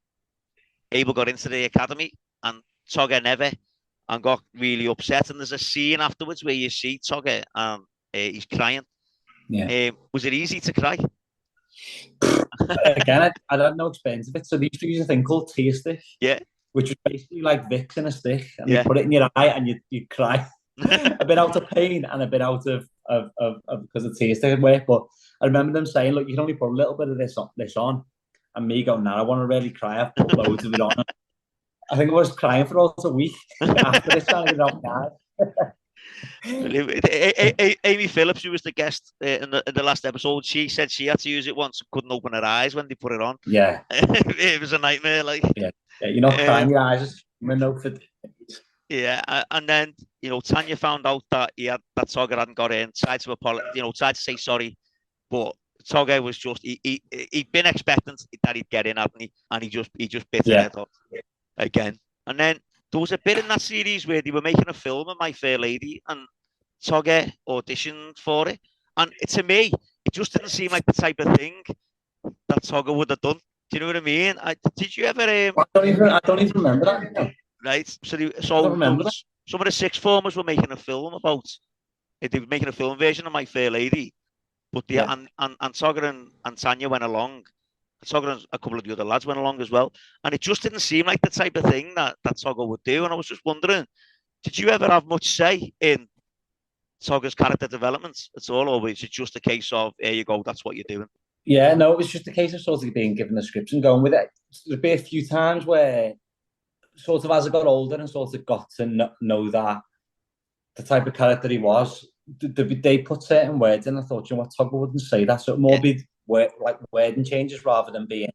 [SPEAKER 1] Abel got into the academy, and Togger never, and got really upset. And there's a scene afterwards where you see Togger and he's crying.
[SPEAKER 2] Yeah.
[SPEAKER 1] Was it easy to cry?
[SPEAKER 2] Again, I don't know experience of it. So they used to use a thing called tear stick.
[SPEAKER 1] Yeah.
[SPEAKER 2] Which was basically like Vicks in a stick, and you put it in your eye and you cry. A bit out of pain and a bit out of because the tear stick work. But I remember them saying, look, you can only put a little bit of this on. And me going, I want to really cry. I've put loads of it on. I think I was crying for almost a week after this, trying to get out now.
[SPEAKER 1] Amy Phillips, who was the guest in the last episode, she said she had to use it once and couldn't open her eyes when they put it on.
[SPEAKER 2] Yeah.
[SPEAKER 1] It was a nightmare. Like,
[SPEAKER 2] yeah, you're not crying, your eyes just
[SPEAKER 1] yeah, and then Tanya found out that that Togger hadn't got in, tried to apologize, tried to say sorry, but Togger was just he'd been expectant that he'd get in, hadn't he? And he just bit her head off again. And then there was a bit in that series where they were making a film of My Fair Lady, and Togger auditioned for it. And to me, it just didn't seem like the type of thing that Togger would have done. Do you know what I mean? Did you ever? I
[SPEAKER 2] don't even remember that.
[SPEAKER 1] Right. So some of the sixth formers were making a film about. They were making a film version of My Fair Lady, but and Togger and Tanya went along. Togger and a couple of the other lads went along as well, and it just didn't seem like the type of thing that Togger would do. And I was just wondering, did you ever have much say in Togger's character development at all, or was it just a case of, here you go, that's what you're doing?
[SPEAKER 2] Yeah, no, it was just a case of sort of being given the scripts and going with it. There'd be a few times where, sort of as I got older and sort of got to know that the type of character he was, they put certain words in. I thought, what, Togger wouldn't say that. So it more be like wording changes rather than being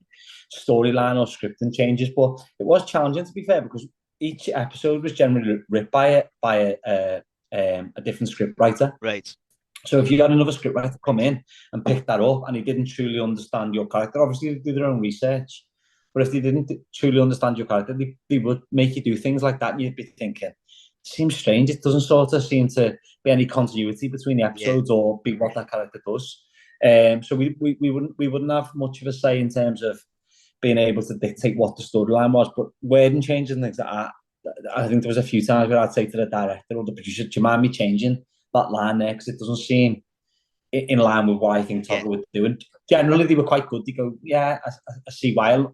[SPEAKER 2] storyline or scripting changes. But it was challenging, to be fair, because each episode was generally written by a different script writer.
[SPEAKER 1] Right.
[SPEAKER 2] So if you had another script writer come in and pick that up and he didn't truly understand your character, obviously they do their own research, But if they didn't truly understand your character, they would make you do things like that, and you'd be thinking, it seems strange. It doesn't sort of seem to be any continuity between the episodes or be what that character does. So we wouldn't have much of a say in terms of being able to dictate what the storyline was. But wording changes and things like that, I think there was a few times where I'd say to the director or the producer, do you mind me changing that line there? Because it doesn't seem in line with what I think Togger would do. And generally, they were quite good. They go, yeah, I see why.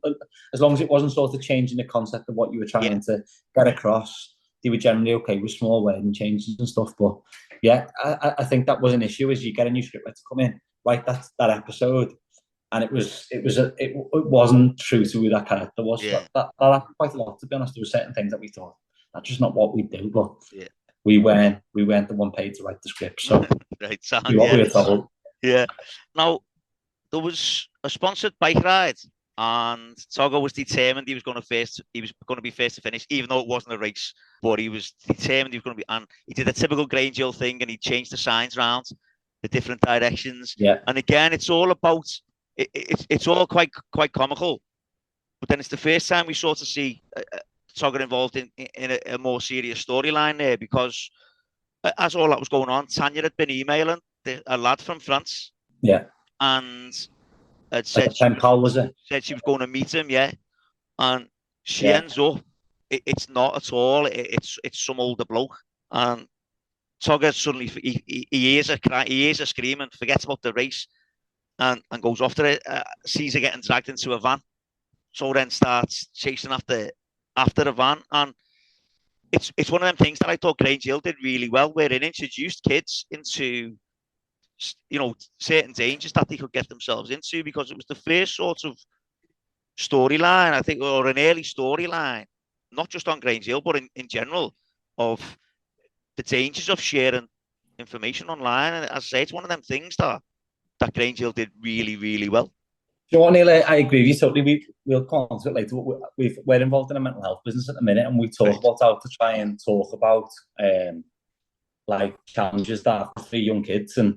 [SPEAKER 2] As long as it wasn't sort of changing the concept of what you were trying to get across, they were generally okay with small wording changes and stuff. But yeah, I think that was an issue, is you get a new scriptwriter to come in, write that episode, and it wasn't true to who that character was.
[SPEAKER 1] Yeah.
[SPEAKER 2] That happened quite a lot, to be honest. There were certain things that we thought, that's just not what we do, but we weren't the one paid to write the script. So
[SPEAKER 1] right,
[SPEAKER 2] we were told.
[SPEAKER 1] Yeah. Now, there was a sponsored bike ride, and Togger was determined he was going to be first to finish, even though it wasn't a race. But he was determined he was going to be, and he did a typical Grange Hill thing, and he changed the signs around the different directions.
[SPEAKER 2] Yeah.
[SPEAKER 1] And again, it's all about it's all quite comical. But then it's the first time we sort of see Togger involved in a more serious storyline there, because as all that was going on, Tanya had been emailing a lad from France.
[SPEAKER 2] Yeah.
[SPEAKER 1] And had said said she was going to meet him, and she ends up. It's not at all. It's some older bloke, and Togger suddenly he hears her cry, he hears her screaming, forgets about the race, and goes after it. Sees her getting dragged into a van, so then starts chasing after the van, and it's one of them things that I thought Grange Hill did really well, where it introduced kids into, you know, certain dangers that they could get themselves into, because it was the first sort of storyline, I think, or an early storyline, not just on Grange Hill, but in general, of the dangers of sharing information online. And as I say, it's one of them things that Grange Hill did really, really well.
[SPEAKER 2] Do you know what, Neil? I agree with you totally. We'll come on to it later. We're involved in a mental health business at the minute, and we talk about how to try and talk about like challenges that have for young kids, and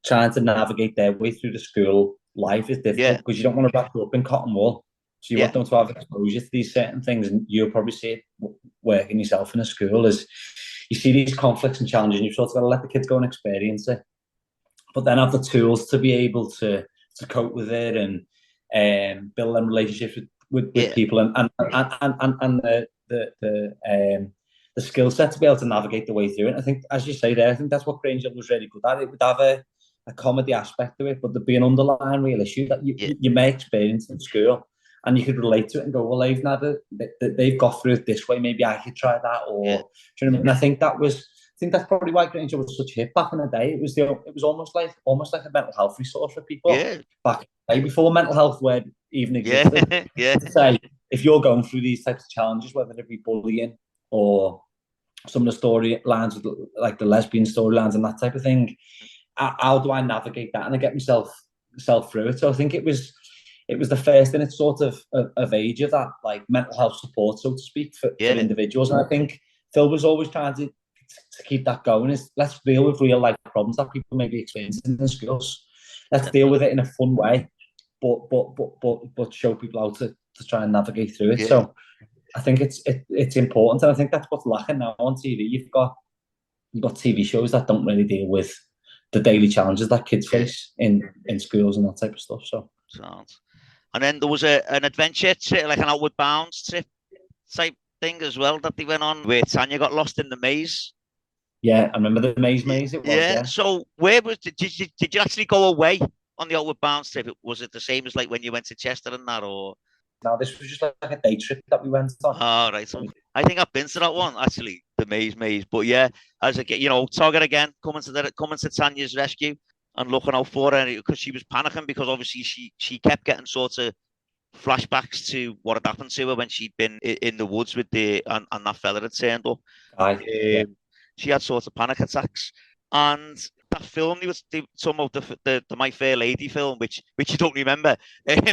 [SPEAKER 2] trying to navigate their way through the school life is difficult, because you don't want to wrap up in cotton wool. So you want them to have exposure to these certain things, and you'll probably see it working yourself in a school, is you see these conflicts and challenges, and you've sort of got to let the kids go and experience it, but then have the tools to be able to cope with it and build them relationships with people, and the skill set to be able to navigate the way through it. I think, as you say there, I think that's what Grange Hill was really good at. It would have a comedy aspect to it, but there'd be an underlying real issue that you may experience in school, and you could relate to it and go, well, they've got through it this way, maybe I could try that, or do you know what I mean? And I think that's probably why Grange Hill was such a hit back in the day. It was almost like a mental health resource for people back in the day, before mental health word even existed. To say, if you're going through these types of challenges, whether it be bullying or some of the storylines, like the lesbian storylines and that type of thing, how do I navigate that and I get myself through it? So I think it was the first in its sort of age of that, like, mental health support, so to speak, for individuals. And I think Phil was always trying to keep that going, is let's deal with real life problems that people may be experiencing in schools. Let's deal with it in a fun way, but show people how to try and navigate through it. So I think it's important, and I think that's what's lacking now on TV. You've got TV shows that don't really deal with the daily challenges that kids face in schools and that type of stuff. So,
[SPEAKER 1] and then there was an adventure trip, like an Outward Bounds trip type thing as well, that they went on, where Tanya got lost in the maze.
[SPEAKER 2] Yeah, I remember the maze. It was,
[SPEAKER 1] So where did you actually go away on the Outward Bounds trip? Was it the same as like when you went to Chester and that, or?
[SPEAKER 2] No, this was just like a day trip that we went on.
[SPEAKER 1] Oh, right. So I think I've been to that one, actually, the maze. But yeah, as again, you know, Togger again coming to Tanya's rescue and looking out for her, because she was panicking, because obviously she kept getting sort of flashbacks to what had happened to her when she'd been in the woods with and that fella had turned up. She had sort of panic attacks, and that film they some of the My Fair Lady film, which you don't remember. At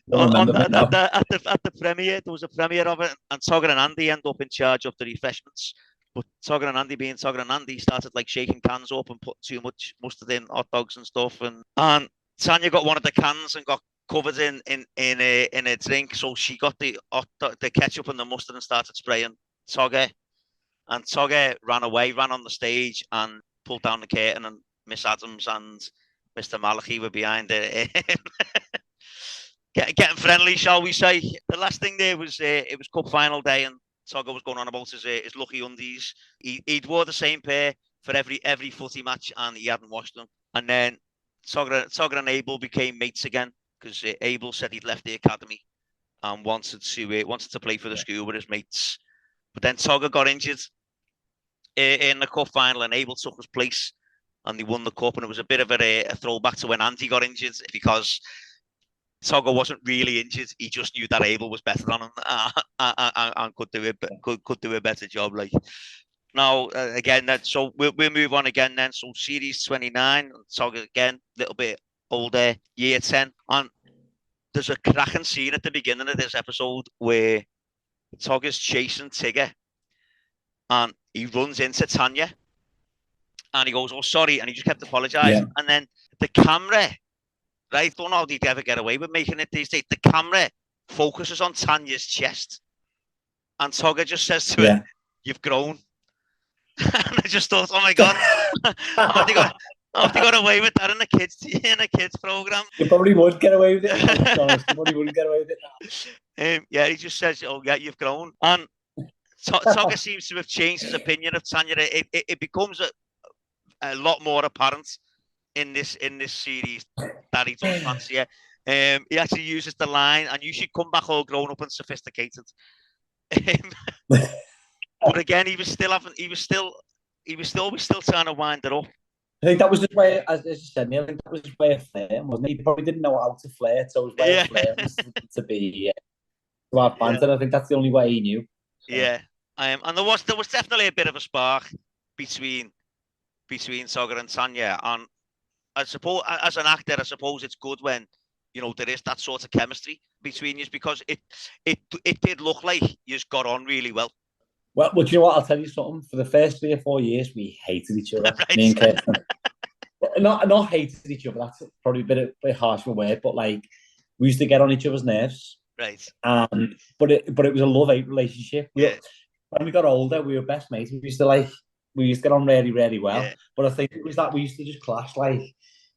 [SPEAKER 1] the premiere, there was a premiere of it, and Togger and Andy end up in charge of the refreshments. But Togger and Andy, being Togger and Andy, started like shaking cans up and putting too much mustard in hot dogs and stuff, and Tanya got one of the cans and got covered in a drink. So she got the ketchup and the mustard and started spraying Togger. And Togger ran away, ran on the stage and pulled down the curtain, and Miss Adams and Mr. Malachi were behind it. Getting friendly, shall we say. The last thing there was, it was cup final day, and Togger was going on about his lucky undies. He'd wore the same pair for every footy match, and he hadn't washed them. And then Togger and Abel became mates again, because Abel said he'd left the academy and wanted to play for the school with his mates. But then Togger got injured in the cup final, and Abel took his place, and they won the cup. And it was a bit of a throwback to when Andy got injured, because Togger wasn't really injured. He just knew that Abel was better than him and could do a better job. Like now, again, so we'll move on again then. So series 29, Togger again, a little bit older, year 10, and there's a cracking scene at the beginning of this episode where Togger's chasing Tigger, and he runs into Tanya, and he goes, "Oh, sorry," and he just kept apologizing. Yeah. And then the camera, right? Don't know how they'd ever get away with making it these days. The camera focuses on Tanya's chest, and Togger just says to her, "You've grown." And I just thought, oh my God, how have they got away with that in a kids program?
[SPEAKER 2] You probably would get away with it. You probably wouldn't get away with it now.
[SPEAKER 1] Yeah, he just says, "Oh yeah, you've grown." And Togger seems to have changed his opinion of Tanya. It becomes a lot more apparent in this series that he does fancy her. He actually uses the line, "And you should come back all grown up and sophisticated." But again, he was still trying to wind it up.
[SPEAKER 2] I think that was his way, as you said, Neil, I think that was his way of flirting, wasn't he? He probably didn't know how to flirt, so his way of flirting was to be to have banter. I think that's the only way he knew. So.
[SPEAKER 1] Yeah, and there was definitely a bit of a spark between Togger and Tanya. And I suppose, as an actor, I suppose it's good when there is that sort of chemistry between you, because it did look like you just got on really well.
[SPEAKER 2] Well, do you know what? I'll tell you something. For the first 3 or 4 years, we hated each other. Right. Me and Kirsten. Not hated each other. That's probably a bit harsh of a word, but like we used to get on each other's nerves.
[SPEAKER 1] Right.
[SPEAKER 2] But it was a love-hate relationship. When we got older, we were best mates. We used to get on really, really well. Yeah. But I think it was that we used to just clash. Like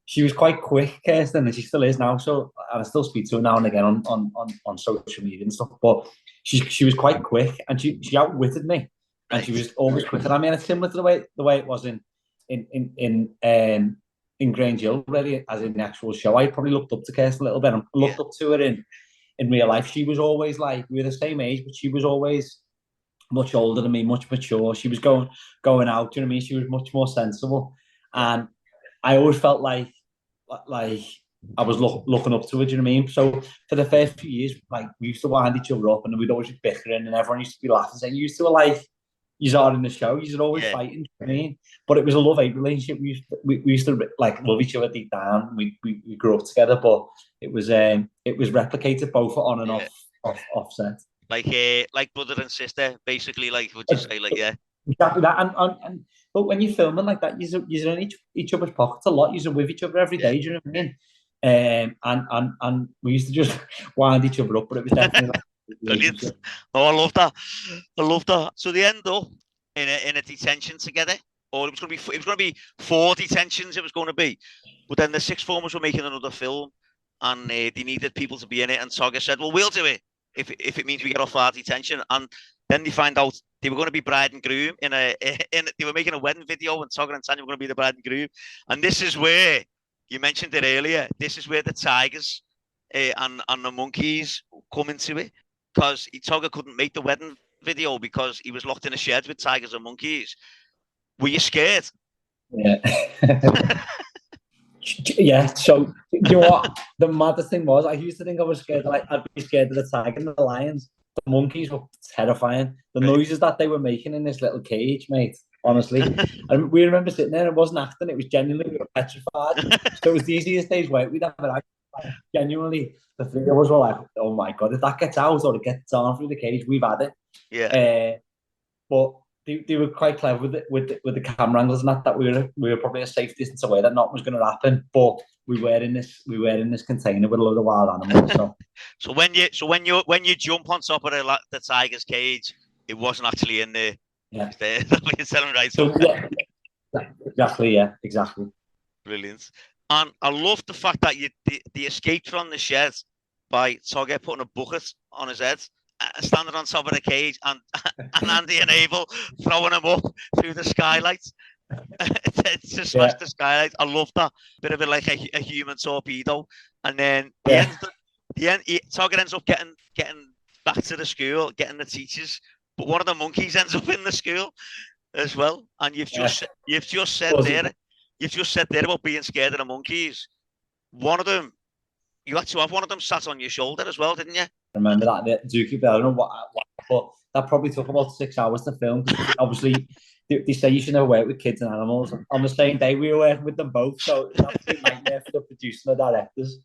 [SPEAKER 2] she was quite quick, Kirsten, and she still is now. So, and I still speak to her now and again on social media and stuff. But she was quite quick, and she outwitted me, and she was always quicker. I mean, it's similar to the way it was in Grange Hill, really, as in the actual show. I probably looked up to Kirsten a little bit, and looked up to her in real life. She was always like, we were the same age, but she was always much older than me, much mature. She was going out. Do you know what I mean? She was much more sensible, and I always felt like I was looking up to her. Do you know what I mean? So for the first few years, like we used to wind each other up, and we'd always be bickering, and everyone used to be laughing, saying, "You used to like, you are in the show. You were always fighting." Do you know what I mean? But it was a love-hate relationship. We used to like love each other deep down. We grew up together, but it was replicated both on and off set.
[SPEAKER 1] Like brother and sister, basically. Like would you say, like
[SPEAKER 2] exactly that. And but when you're filming like that, you're in each other's pockets a lot. You're with each other every day. Do you know what I mean? And we used to just wind each other up, but it was definitely like
[SPEAKER 1] brilliant. Oh, I love that. So they end up in a detention together, or it was going to be 4 detentions. It was going to be, but then the sixth formers were making another film, and they needed people to be in it. And Togger said, "Well, we'll do it if it means we get off our detention." And then they find out they were going to be bride and groom they were making a wedding video, and Togger and Tanya were going to be the bride and groom. And this is where, you mentioned it earlier, this is where the tigers and the monkeys come into it, because Togger couldn't make the wedding video because he was locked in a shed with tigers and monkeys. Were you scared?
[SPEAKER 2] Yeah. Yeah, so you know what? The maddest thing was, I used to think I was scared. Like I'd be scared of the tiger and the lions. The monkeys were terrifying. The noises that they were making in this little cage, mate. Honestly, and we remember sitting there. It wasn't acting; it was genuinely, we were petrified. So it was the easiest day's work we'd ever had. Genuinely, the 3 of us were like, "Oh my God, if that gets out or it gets on through the cage, we've had it."
[SPEAKER 1] Yeah.
[SPEAKER 2] But they were quite clever with the camera angles and that we were probably a safe distance away, that nothing was going to happen. But we were in this container with a load of wild animals. So
[SPEAKER 1] so when you jump on top of the tiger's cage, it wasn't actually in there.
[SPEAKER 2] Yeah.
[SPEAKER 1] That's what you're telling, right?
[SPEAKER 2] So yeah, exactly.
[SPEAKER 1] Brilliant. And I love the fact that they escaped from the shed by Togger putting a bucket on his head, standing on top of the cage, and Andy and Abel throwing him up through the skylight to smash the skylight. I love that. Bit of it like a human torpedo. And then Togger ends up getting back to the school, getting the teachers, but one of the monkeys ends up in the school as well. And you've just said there about being scared of the monkeys. One of them, you had to have one of them sat on your shoulder as well, didn't you?
[SPEAKER 2] I remember that Dookie Bell. I don't know what, but that probably took about 6 hours to film. Obviously, they say you should never work with kids and animals. On the same day, we were working with them both, so it was an absolute nightmare for the producer and the directors.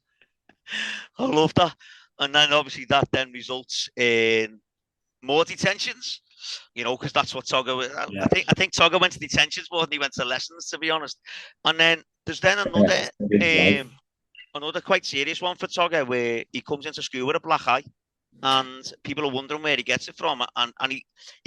[SPEAKER 1] I love that. And then obviously that then results in more detentions, because that's what Togger. Yeah. I think Togger went to detentions more than he went to lessons, to be honest. And then there's then another quite serious one for Togger, where he comes into school with a black eye, and people are wondering where he gets it from. And he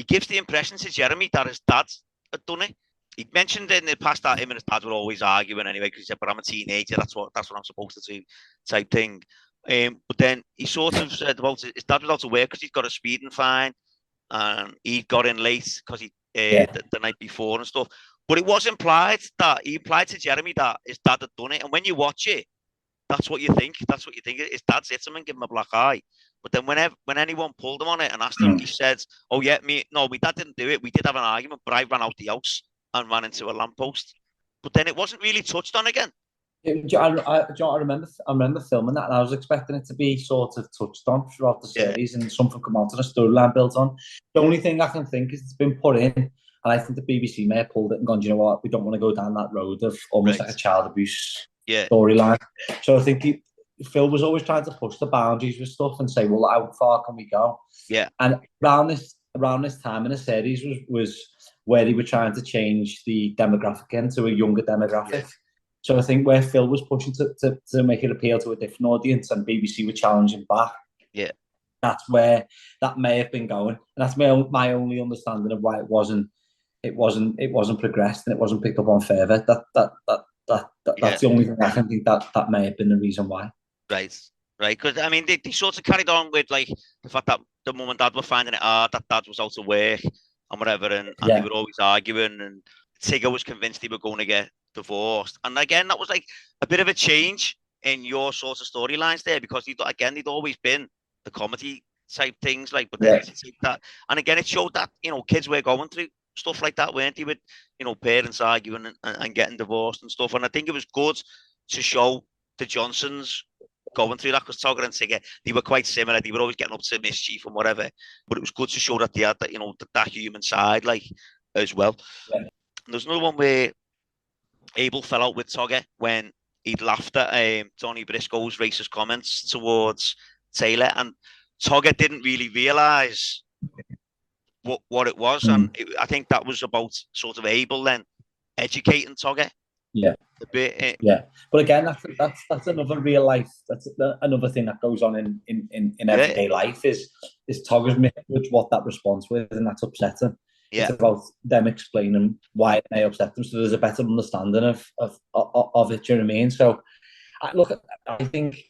[SPEAKER 1] gives the impression to Jeremy that his dad had done it. He mentioned in the past that him and his dad were always arguing anyway, because he said, "But I'm a teenager. That's what I'm supposed to do," type thing. But then he sort of said about his dad was out to work because he's got a speeding fine, and he got in late because the night before and stuff. But it was implied that he implied to Jeremy that his dad had done it. And when you watch it, that's what you think. That's what you think. His dad's hit him and give him a black eye. But then when anyone pulled him on it and asked him, he said, "Oh yeah, my dad didn't do it. We did have an argument, but I ran out the house and ran into a lamppost." But then it wasn't really touched on again.
[SPEAKER 2] I remember filming that, and I was expecting it to be sort of touched on throughout the series and something come out of the storyline built on. The only thing I can think is it's been put in, and I think the BBC may have pulled it and gone, "Do you know what? We don't want to go down that road of almost like a child abuse storyline." So I think Phil was always trying to push the boundaries with stuff and say, "Well, how far can we go?"
[SPEAKER 1] Yeah.
[SPEAKER 2] And around this time in the series was where they were trying to change the demographic into a younger demographic. Yeah. So I think where Phil was pushing to make it appeal to a different audience, and BBC were challenging back.
[SPEAKER 1] Yeah,
[SPEAKER 2] that's where that may have been going, and that's my only understanding of why it wasn't progressed and it wasn't picked up on further. That's the only thing I can think that may have been the reason why.
[SPEAKER 1] Right. Because I mean, they sort of carried on with like the fact that the mum and dad were finding it hard that dad was out of work and whatever, and they were always arguing, and Tigger was convinced they were going to get divorced. And again, that was like a bit of a change in your sort of storylines there, because they'd always been the comedy type things, like, but then that, and again, it showed that kids were going through stuff like that, weren't they, with parents arguing and getting divorced and stuff. And I think it was good to show the Johnsons going through that, because Togger and Tigger, they were quite similar. They were always getting up to mischief and whatever, but it was good to show that they had that that human side, like, as well. And there's another one where Abel fell out with Togger when he'd laughed at Tony Briscoe's racist comments towards Taylor, and Togger didn't really realise what it was, and I think that was about sort of Abel then educating Togger.
[SPEAKER 2] Yeah, a bit. But again, that's another real life. That's another thing that goes on in everyday life is Togger's mixed what that response with, and that's upsetting. Yeah. It's about them explaining why it may upset them, so there's a better understanding of it. Do you know what I mean? So, I think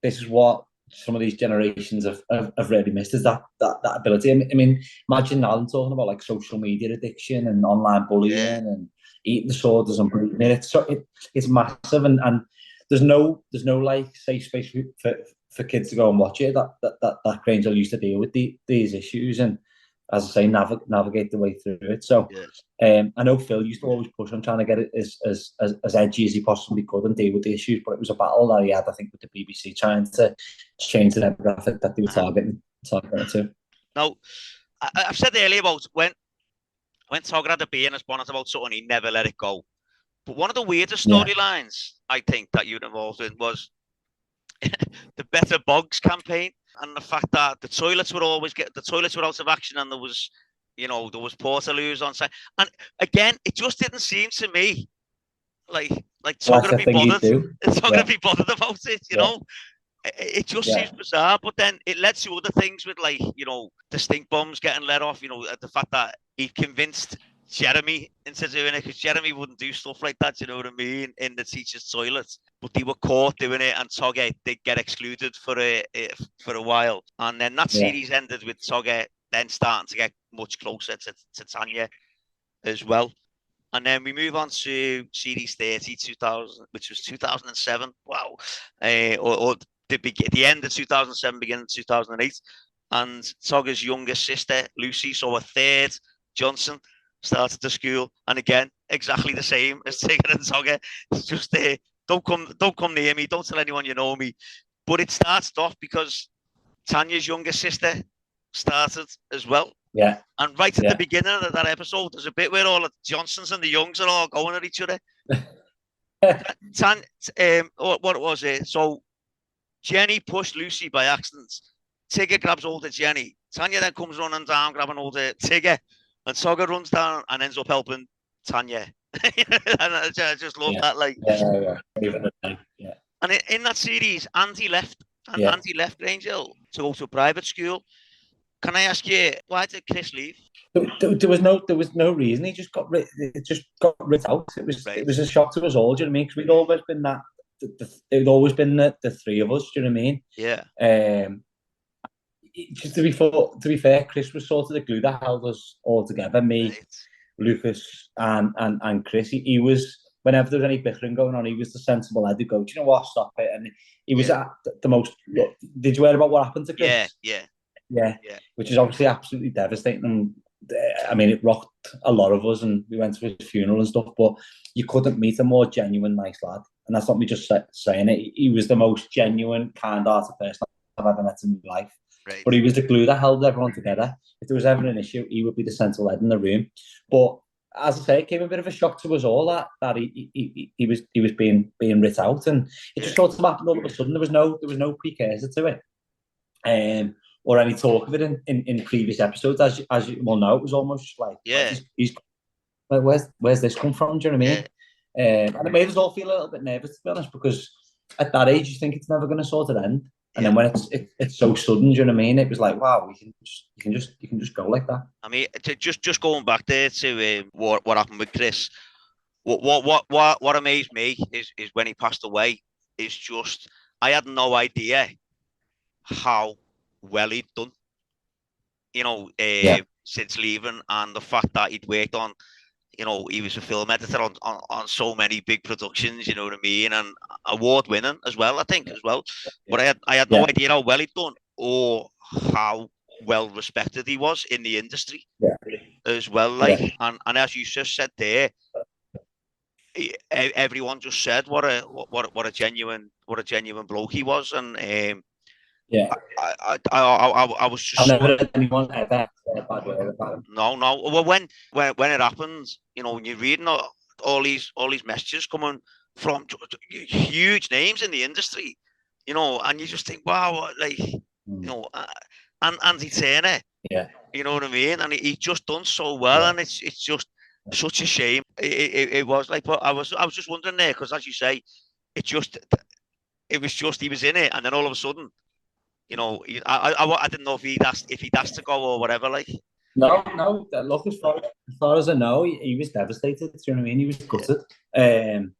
[SPEAKER 2] this is what some of these generations have really missed, is that ability. I mean, imagine Alan talking about like social media addiction and online bullying and eating disorders and breathing. It's massive, and there's no like safe space for kids to go and watch it. That Grange Hill used to deal with these issues, and as I say, navigate the way through it. So I know Phil used to always push on trying to get it as edgy as he possibly could and deal with the issues, but it was a battle that he had, I think, with the BBC, trying to change the demographic that they were targeting to.
[SPEAKER 1] Now, I've said earlier about when Togger had a bee in his bonnet about something, he never let it go. But one of the weirdest storylines, I think, that you were involved in was the Better Bogs campaign, and the fact that the toilets were out of action, and there was You know, there was Portaloos on side, and again, it just didn't seem to me like Togger to be bothered. Togger to be bothered about it. You know, it just seems bizarre. But then it led to other things with, like, you know, the stink bombs getting let off. You know, the fact that he convinced Jeremy into doing it, because Jeremy wouldn't do stuff like that, you know what I mean, in the teacher's toilet. But they were caught doing it, and Togger did get excluded for a while. And then that series ended with Togger then starting to get much closer to Tanya as well. And then we move on to series 30, 2000, which was 2007. Wow. Or the end of 2007, beginning of 2008. And Togger's younger sister, Lucy, so a third, Johnson, started the school. And again, exactly the same as Tigger and Togger. It's just don't come near me, don't tell anyone you know me. But it starts off because Tanya's younger sister started as well.
[SPEAKER 2] Yeah. And
[SPEAKER 1] right at the beginning of that episode, there's a bit where all the Johnsons and the Youngs are all going at each other. What was it? So Jenny pushed Lucy by accident. Tigger grabs hold of Jenny. Tanya then comes running down, grabbing hold of Tigger. And Togger runs down and ends up helping Tanya. And I just love that. Like,
[SPEAKER 2] yeah.
[SPEAKER 1] And in that series, Andy left Grange Hill to go to a private school. Can I ask you, why did Chris leave?
[SPEAKER 2] There was no reason. He just got ripped out. It was a shock to us all. Do you know what I mean? Because we'd always been that. It would always been the three of us. Do you know what I mean?
[SPEAKER 1] Yeah.
[SPEAKER 2] Just to be fair, Chris was sort of the glue that held us all together. Me, Lucas, and Chris. He was, whenever there was any bickering going on, he was the sensible head to go, do you know what? Stop it. And he was at the most. Did you hear about what happened to Chris? Yeah. Which is obviously absolutely devastating. And I mean, it rocked a lot of us, and we went to his funeral and stuff. But you couldn't meet a more genuine, nice lad. And that's not me just saying it. He was the most genuine, kind-hearted person I've ever met in my life.
[SPEAKER 1] Right.
[SPEAKER 2] But he was the glue that held everyone together. If there was ever an issue, he would be the central head in the room. But as I say, it came a bit of a shock to us all that he was being ripped out, and it just sort of happened all of a sudden. There was no precursor to it, or any talk of it in previous episodes. As you will know, it was almost like he's like, where's this come from? Do you know what I mean? And it made us all feel a little bit nervous, to be honest, because at that age you think it's never going to sort of end. And then when it's so sudden, do you know what I mean? It was like, wow, you can just go like that.
[SPEAKER 1] I mean, just going back there to what happened with Chris. What amazed me is when he passed away. Is just I had no idea how well he'd done. You know, since leaving, and the fact that he'd worked on. You know, he was a film editor on so many big productions, you know what I mean, and award winning as well, I think, as well. But I had no idea how well he'd done or how well respected he was in the industry as well. Like, and as you just said there, everyone just said what a genuine bloke he was, and I was just.
[SPEAKER 2] I've never heard anyone ever say a bad word about him.
[SPEAKER 1] No. Well, when it happens, you know, when you're reading all these messages coming from huge names in the industry, you know, and you just think, wow, like, you know, and Andy Turner, you know what I mean, and he just done so well, and it's just such a shame. It was like, but I was just wondering there, because as you say, it was just he was in it, and then all of a sudden. You know, I didn't know if he'd asked to go or whatever. Like,
[SPEAKER 2] no. Look, as far as I know, he was devastated. Do you know what I mean? He was gutted. And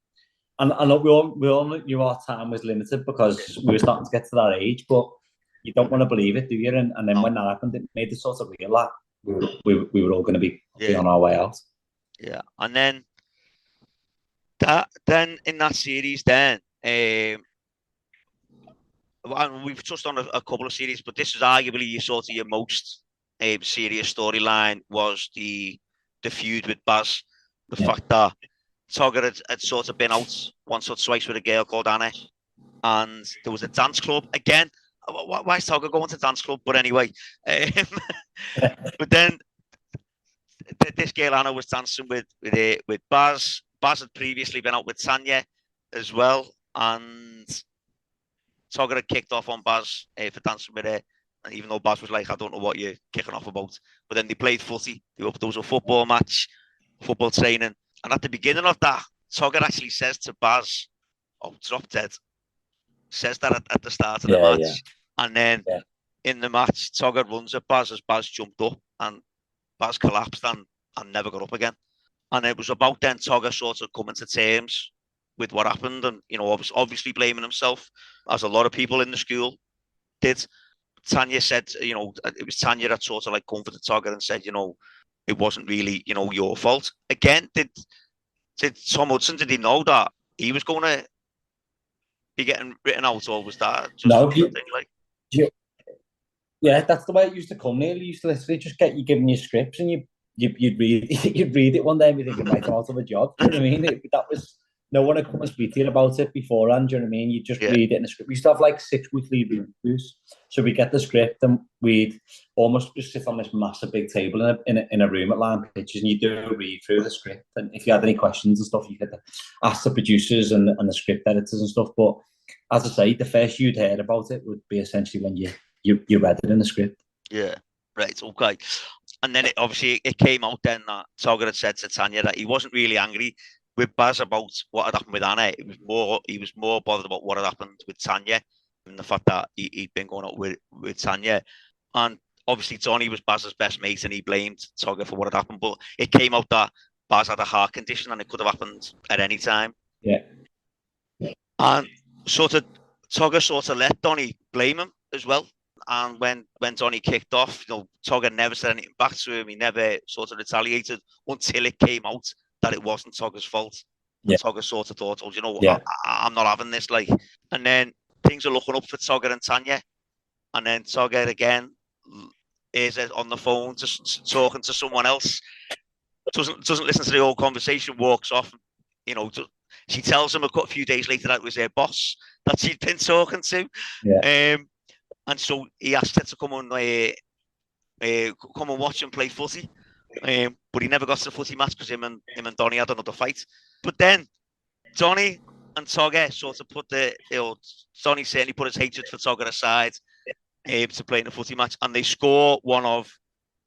[SPEAKER 2] look, we all knew our time was limited because we were starting to get to that age. But you don't want to believe it, do you? And then when that happened, it made us sort of real that we were all going to be on our way out.
[SPEAKER 1] Yeah, and then in that series, and we've touched on a couple of series, but this is arguably your most serious storyline was the feud with Baz. The fact that Togger had sort of been out once or twice with a girl called Anna, and there was a dance club again. Why is Togger going to dance club? But anyway, but then this girl Anna was dancing with Baz. Baz had previously been out with Tanya as well, and Togger had kicked off on Baz for dancing with her. And even though Baz was like, I don't know what you're kicking off about. But then they played footy. There was a football match, football training. And at the beginning of that, Togger actually says to Baz, oh, drop dead. Says that at the start of the match. Yeah. And then in the match, Togger runs at Baz as Baz jumped up and Baz collapsed and never got up again. And it was about then Togger sort of coming to terms with what happened and, you know, obviously blaming himself, as a lot of people in the school did. Tanya said, you know, it was Tanya that sort of like comforted Togger and said, you know, it wasn't really, you know, your fault. Again, did Tom Hudson, did he know that he was going to be getting written out, or was that just something like?
[SPEAKER 2] Yeah, that's the way it used to come. Nearly used to literally just get you giving you scripts and you'd read it one day and be thinking, right, I'm out of a job. You know what I mean? That was, no one had come and speak to you about it beforehand. Do you know what I mean? You just read it in the script. We used to have like 6 weekly reviews. So we get the script and we'd almost just sit on this massive big table in a room at Line Pictures, and you do a read through the script. And if you had any questions and stuff, you could ask the producers and the script editors and stuff. But as I say, the first you'd heard about it would be essentially when you read it in the script.
[SPEAKER 1] Yeah, right, okay. And then it came out then that Togger had said to Tanya that he wasn't really angry with Baz about what had happened with Anna. He was more bothered about what had happened with Tanya and the fact that he'd been going out with Tanya. And obviously Tony was Baz's best mate and he blamed Togger for what had happened. But it came out that Baz had a heart condition and it could have happened at any time.
[SPEAKER 2] Yeah.
[SPEAKER 1] And Togger sort of let Donny blame him as well. And when Donny kicked off, you know, Togger never said anything back to him. He never sort of retaliated until it came out that it wasn't Togger's fault. Yeah. Togger sort of thought, oh, you know, I'm not having this. Like, and then things are looking up for Togger and Tanya. And then Togger again is on the phone just talking to someone else. Doesn't listen to the whole conversation, walks off. You know, she tells him a few days later that it was their boss that she'd been talking to. Yeah. And so he asked her to come and watch him play footy. But he never got to the footy match because him and Donny had another fight. But then Donny and Togger sort of Donny certainly put his hatred for Togger aside to play in the footy match, and they score one of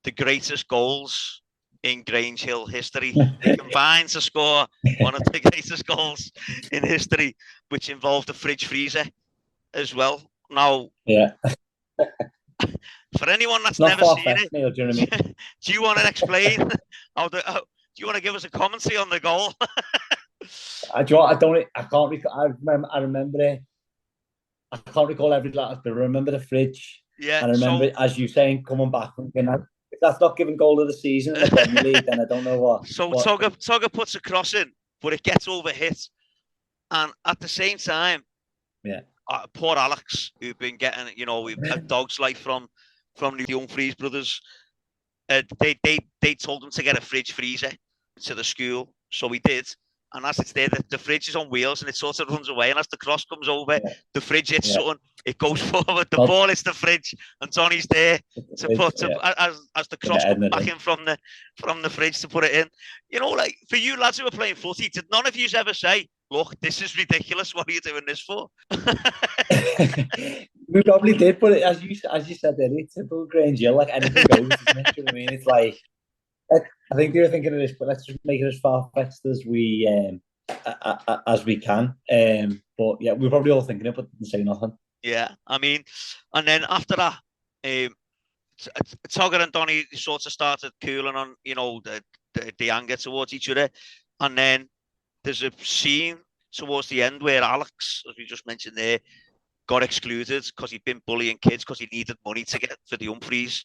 [SPEAKER 1] the greatest goals in Grange Hill history. They combine to score one of the greatest goals in history, which involved a fridge freezer as well. Now, for anyone that's never seen it, Neil, do you know what I mean? Do you want to explain do you want to give us a commentary on the goal?
[SPEAKER 2] I can't remember it. I can't recall every last, but I remember the fridge.
[SPEAKER 1] Yeah.
[SPEAKER 2] And I remember, as you saying, coming back and if that's not giving goal of the season in the Premier League, then I don't know what.
[SPEAKER 1] So Togger puts a cross in, but it gets overhit. And at the same time, poor Alex, who've been getting, you know, a dog's life from the Humphreys brothers. They told him to get a fridge freezer to the school, so he did. And as it's there, the fridge is on wheels and it sort of runs away. And as the cross comes over, the fridge hits something, it goes forward. The ball hits the fridge, and Tony's there to put as the cross comes back in from the fridge to put it in. You know, like for you lads who are playing footy, did none of you ever say, "Look, this is ridiculous. What are you doing this for?"
[SPEAKER 2] We probably did, but as you said, it's typical Grange Hill. Like anything goes, isn't it? You know what I mean? It's like, I think they were thinking of this, but let's just make it as far-fetched as we can. But yeah, we're probably all thinking it, but didn't say nothing.
[SPEAKER 1] Yeah, I mean, and then after that, Togger and Donny sort of started cooling on, you know, the anger towards each other, and then there's a scene towards the end where Alex, as we just mentioned there, got excluded because he'd been bullying kids because he needed money to get for the Humphreys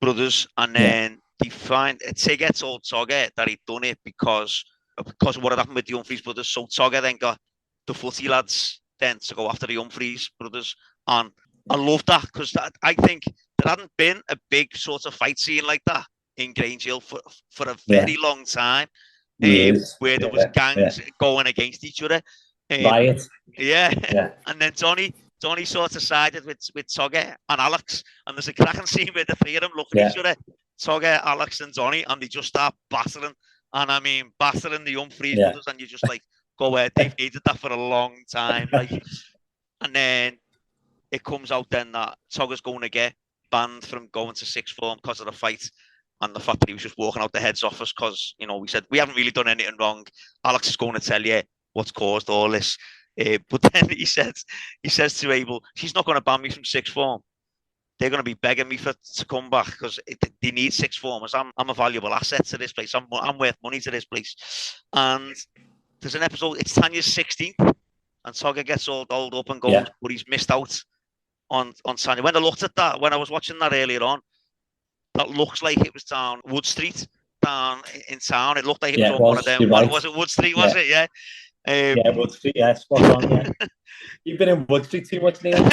[SPEAKER 1] brothers, and then Tigger told Togger that he'd done it because of what had happened with the Humphreys brothers. So Togger then got the footy lads then to go after the Humphreys brothers, and I love that because I think there hadn't been a big sort of fight scene like that in Grange Hill for a very long time, where there was gangs going against each other.
[SPEAKER 2] Riot.
[SPEAKER 1] And then Donny sort of sided with Togger and Alex, and there's a cracking scene where the three of them look at each other, Togger, Alex and Donny, and they just start battering. And I mean, battering the Humphreys brothers, and you just like, go ahead, they've needed that for a long time. Like, and then it comes out then that Togger's going to get banned from going to sixth form because of the fight and the fact that he was just walking out the head's office because, you know, we said, we haven't really done anything wrong. Alex is going to tell you what's caused all this. But then he says to Abel, she's not going to ban me from sixth form. They're going to be begging me to come back because they need sixth formers. I'm a valuable asset to this place. I'm worth money to this place. And there's an episode, it's Tanya's 16th, and Togger gets all dolled up and goes, but he's missed out on Tanya. When I looked at that, when I was watching that earlier on, that looks like it was down Wood Street, down in town. It looked like it was on one of them. Right. Was it Wood Street, was it? Yeah.
[SPEAKER 2] Wood Street, yeah, spot on, yeah. You've been in Wood Street too much, Neil.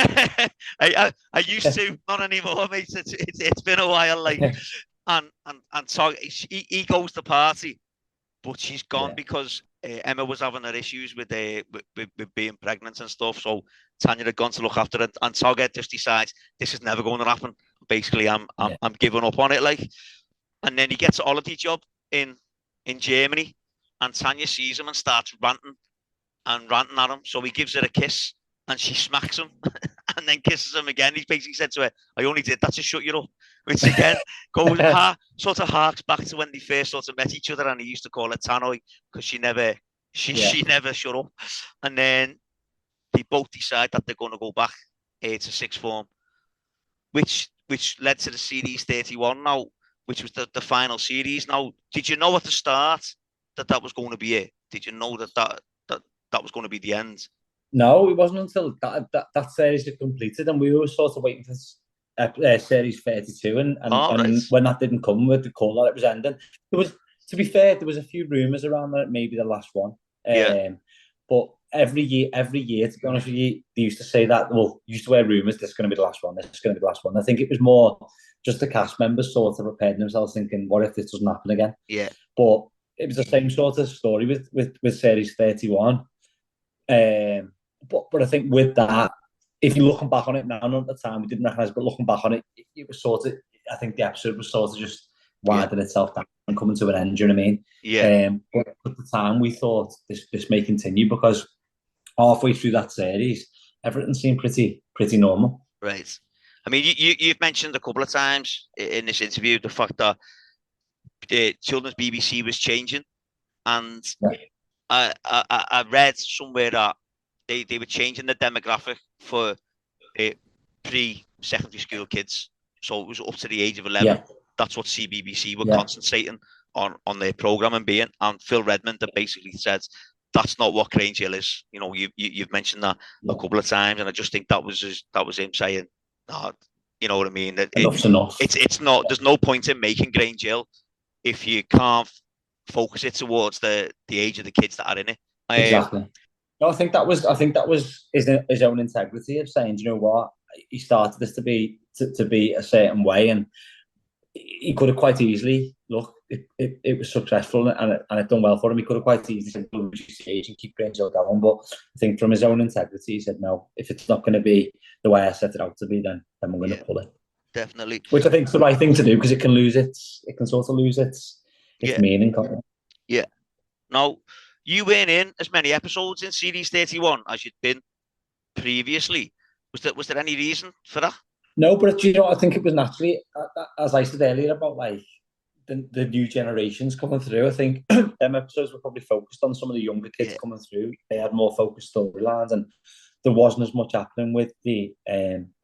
[SPEAKER 1] I used to, not anymore, mate. It's been a while, like, and so he goes to party, but she's gone because Emma was having her issues with being pregnant and stuff. So Tanya had gone to look after it, and Togger just decides this is never going to happen. Basically, I'm giving up on it, like. And then he gets a holiday job in Germany, and Tanya sees him and starts ranting at him. So he gives her a kiss, and she smacks him, and then kisses him again. He basically said to her, "I only did that to shut you up," which again goes sort of harks back to when they first sort of met each other, and he used to call her Tannoy because she never shut up. And then they both decide that they're going to go back to sixth form, which led to the series 31 now, which was the final series. Now, did you know at the start that was going to be it? Did you know that was going to be the end?
[SPEAKER 2] No, it wasn't until that series had completed, and we were sort of waiting for series 32, and when that didn't come with the call that it was ending, to be fair, there was a few rumours around that it may be the last one. But every year, to be honest with you, they used to say that, well, you used to wear rumours, this is going to be the last one, this is going to be the last one. I think it was more just the cast members sort of preparing themselves thinking, what if this doesn't happen again?
[SPEAKER 1] Yeah.
[SPEAKER 2] But it was the same sort of story with series 31. But I think with that, if you're looking back on it now, not at the time we didn't recognise, but looking back on it, it was sort of, I think the episode was sort of just winding itself down and coming to an end, do you know what I mean?
[SPEAKER 1] Yeah.
[SPEAKER 2] But at the time we thought this may continue because halfway through that series, everything seemed pretty normal.
[SPEAKER 1] Right. I mean, you've mentioned a couple of times in this interview the fact that children's BBC was changing, and I read somewhere that they were changing the demographic for pre-secondary school kids, so it was up to the age of 11. Yeah. That's what CBBC were concentrating on their programming being, and Phil Redmond that basically said that's not what Grange Hill is. You know, you've mentioned that a couple of times, and I just think that was him saying, "No, you know what I mean?
[SPEAKER 2] Enough's enough."
[SPEAKER 1] It's not. There's no point in making Grange Hill if you can't focus it towards the age of the kids that are in it.
[SPEAKER 2] Exactly. No, I think that was his own integrity of saying, you know what, he started this to be a certain way, and he could have quite easily, look, it was successful and it done well for him. He could have quite easily said, reduce the age and keep Grange Hill going. But I think from his own integrity, he said, no, if it's not going to be the way I set it out to be, then we're going to pull it.
[SPEAKER 1] Definitely.
[SPEAKER 2] Which I think is the right thing to do, because it can sort of lose its meaning.
[SPEAKER 1] Yeah. Now, you weren't in as many episodes in series 31 as you'd been previously. Was there any reason for that?
[SPEAKER 2] No, but you know, I think it was naturally, as I said earlier, about like the new generations coming through. I think them episodes were probably focused on some of the younger kids coming through. They had more focused storylines, and there wasn't as much happening with the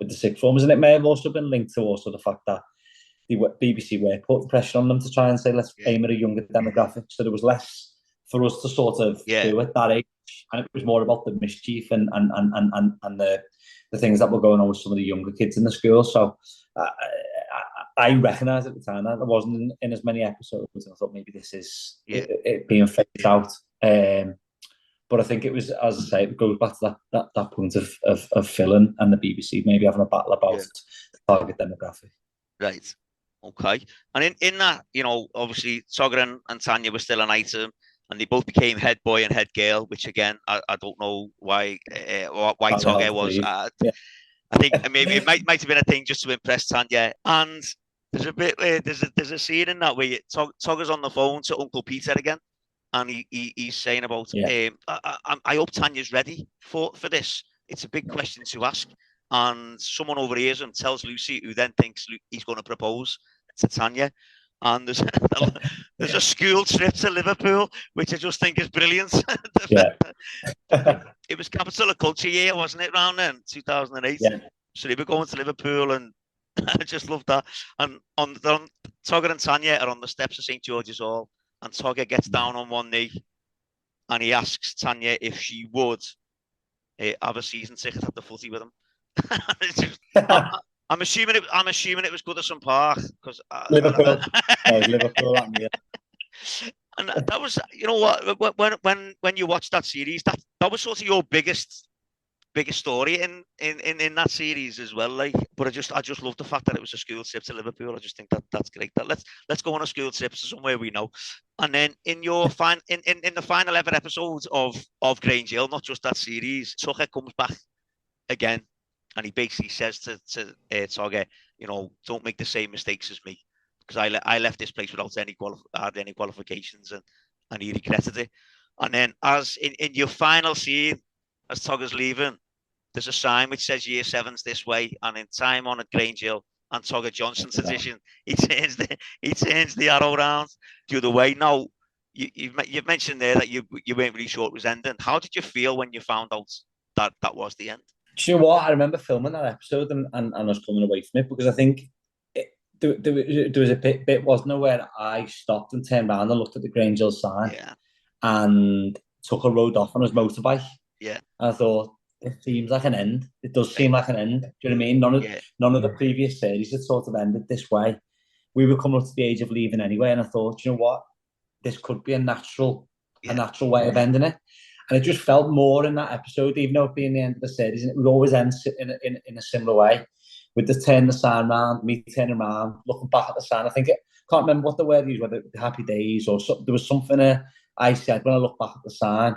[SPEAKER 2] sixth formers. And it may have also been linked to also the fact that the BBC were putting pressure on them to try and say, let's aim at a younger demographic. So there was less for us to sort of do at that age, and it was more about the mischief and the things that were going on with some of the younger kids in the school. So I recognised at the time that I wasn't in as many episodes, and I thought maybe this is it being phased out. But I think it was, as I say, it goes back to that point of Phil and the BBC maybe having a battle about the target demographic.
[SPEAKER 1] Right. Okay. And in that, you know, obviously Togger and Tanya were still an item, and they both became head boy and head girl, which again, I don't know why Togger was. I think maybe it might have been a thing just to impress Tanya. And there's a bit where there's a scene in that where Togger's on the phone to Uncle Peter again, and he's saying about I hope Tanya's ready for this. It's a big question to ask. and someone overhears him, tells Lucy, who then thinks he's going to propose to Tanya. And there's a school trip to Liverpool, which I just think is brilliant.
[SPEAKER 2] Yeah.
[SPEAKER 1] It was Capital of Culture year, wasn't it, around then, 2008?
[SPEAKER 2] Yeah.
[SPEAKER 1] So they were going to Liverpool, and I just love that. And on Togger and Tanya are on the steps of St. George's Hall, and Togger gets down on one knee, and he asks Tanya if she would have a season ticket at the footy with him. I'm assuming it was Goodison Park, because
[SPEAKER 2] Liverpool. No, it was Liverpool that year.
[SPEAKER 1] And that was, you know what, when you watch that series, that was sort of your biggest story in that series as well. Like, but I just love the fact that it was a school trip to Liverpool. I just think that's great. That let's go on a school trip to somewhere we know. And then in your in the final ever episodes of Grange Hill, not just that series, Togger comes back again, and he basically says to Togger, you know, don't make the same mistakes as me, because I left this place without any qualifications, and he regretted it. And then as in your final scene, as Togger's leaving, there's a sign which says Year 7's this way, and in time on at Grange Hill and Togger Johnson's edition, he turns the arrow round the other way. Now, you've mentioned there that you weren't really sure it was ending. How did you feel when you found out that was the end?
[SPEAKER 2] Do you know what? I remember filming that episode and I was coming away from it, because I think there was a bit, wasn't there, where I stopped and turned around and looked at the Grange Hill sign, and took a road off on his motorbike.
[SPEAKER 1] Yeah.
[SPEAKER 2] And I thought, it seems like an end. It does seem like an end. Do you know what I mean? None of the previous series had sort of ended this way. We were coming up to the age of leaving anyway, and I thought, you know what? This could be a natural way of ending it. And it just felt more in that episode, even though it being the end of the series, and it would always end in a similar way, with the turn the sign round, me turning around, looking back at the sign. I can't remember what the word used, whether it was happy days or something. There was something I said when I looked back at the sign,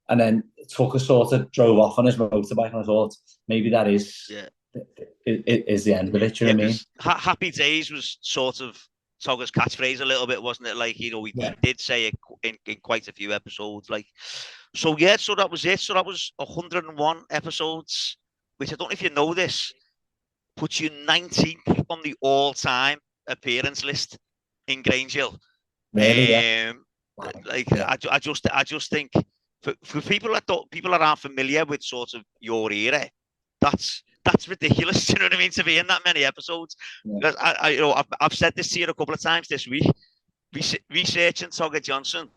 [SPEAKER 2] and then Tucker sort of drove off on his motorbike, and I thought, maybe that is the end of it. Do you know what I mean?
[SPEAKER 1] Happy days was sort of Togger's catchphrase a little bit, wasn't it? Like, you know, he did say it in quite a few episodes. Like, so that was it. So that was 101 episodes, which I don't know if you know this, puts you 19th on the all-time appearance list in Grange Hill.
[SPEAKER 2] Really?
[SPEAKER 1] Like, I just think for people that aren't familiar with sort of your era, that's ridiculous. You know what I mean? To be in that many episodes. Because I've said this to you a couple of times this week. Researching Togger Johnson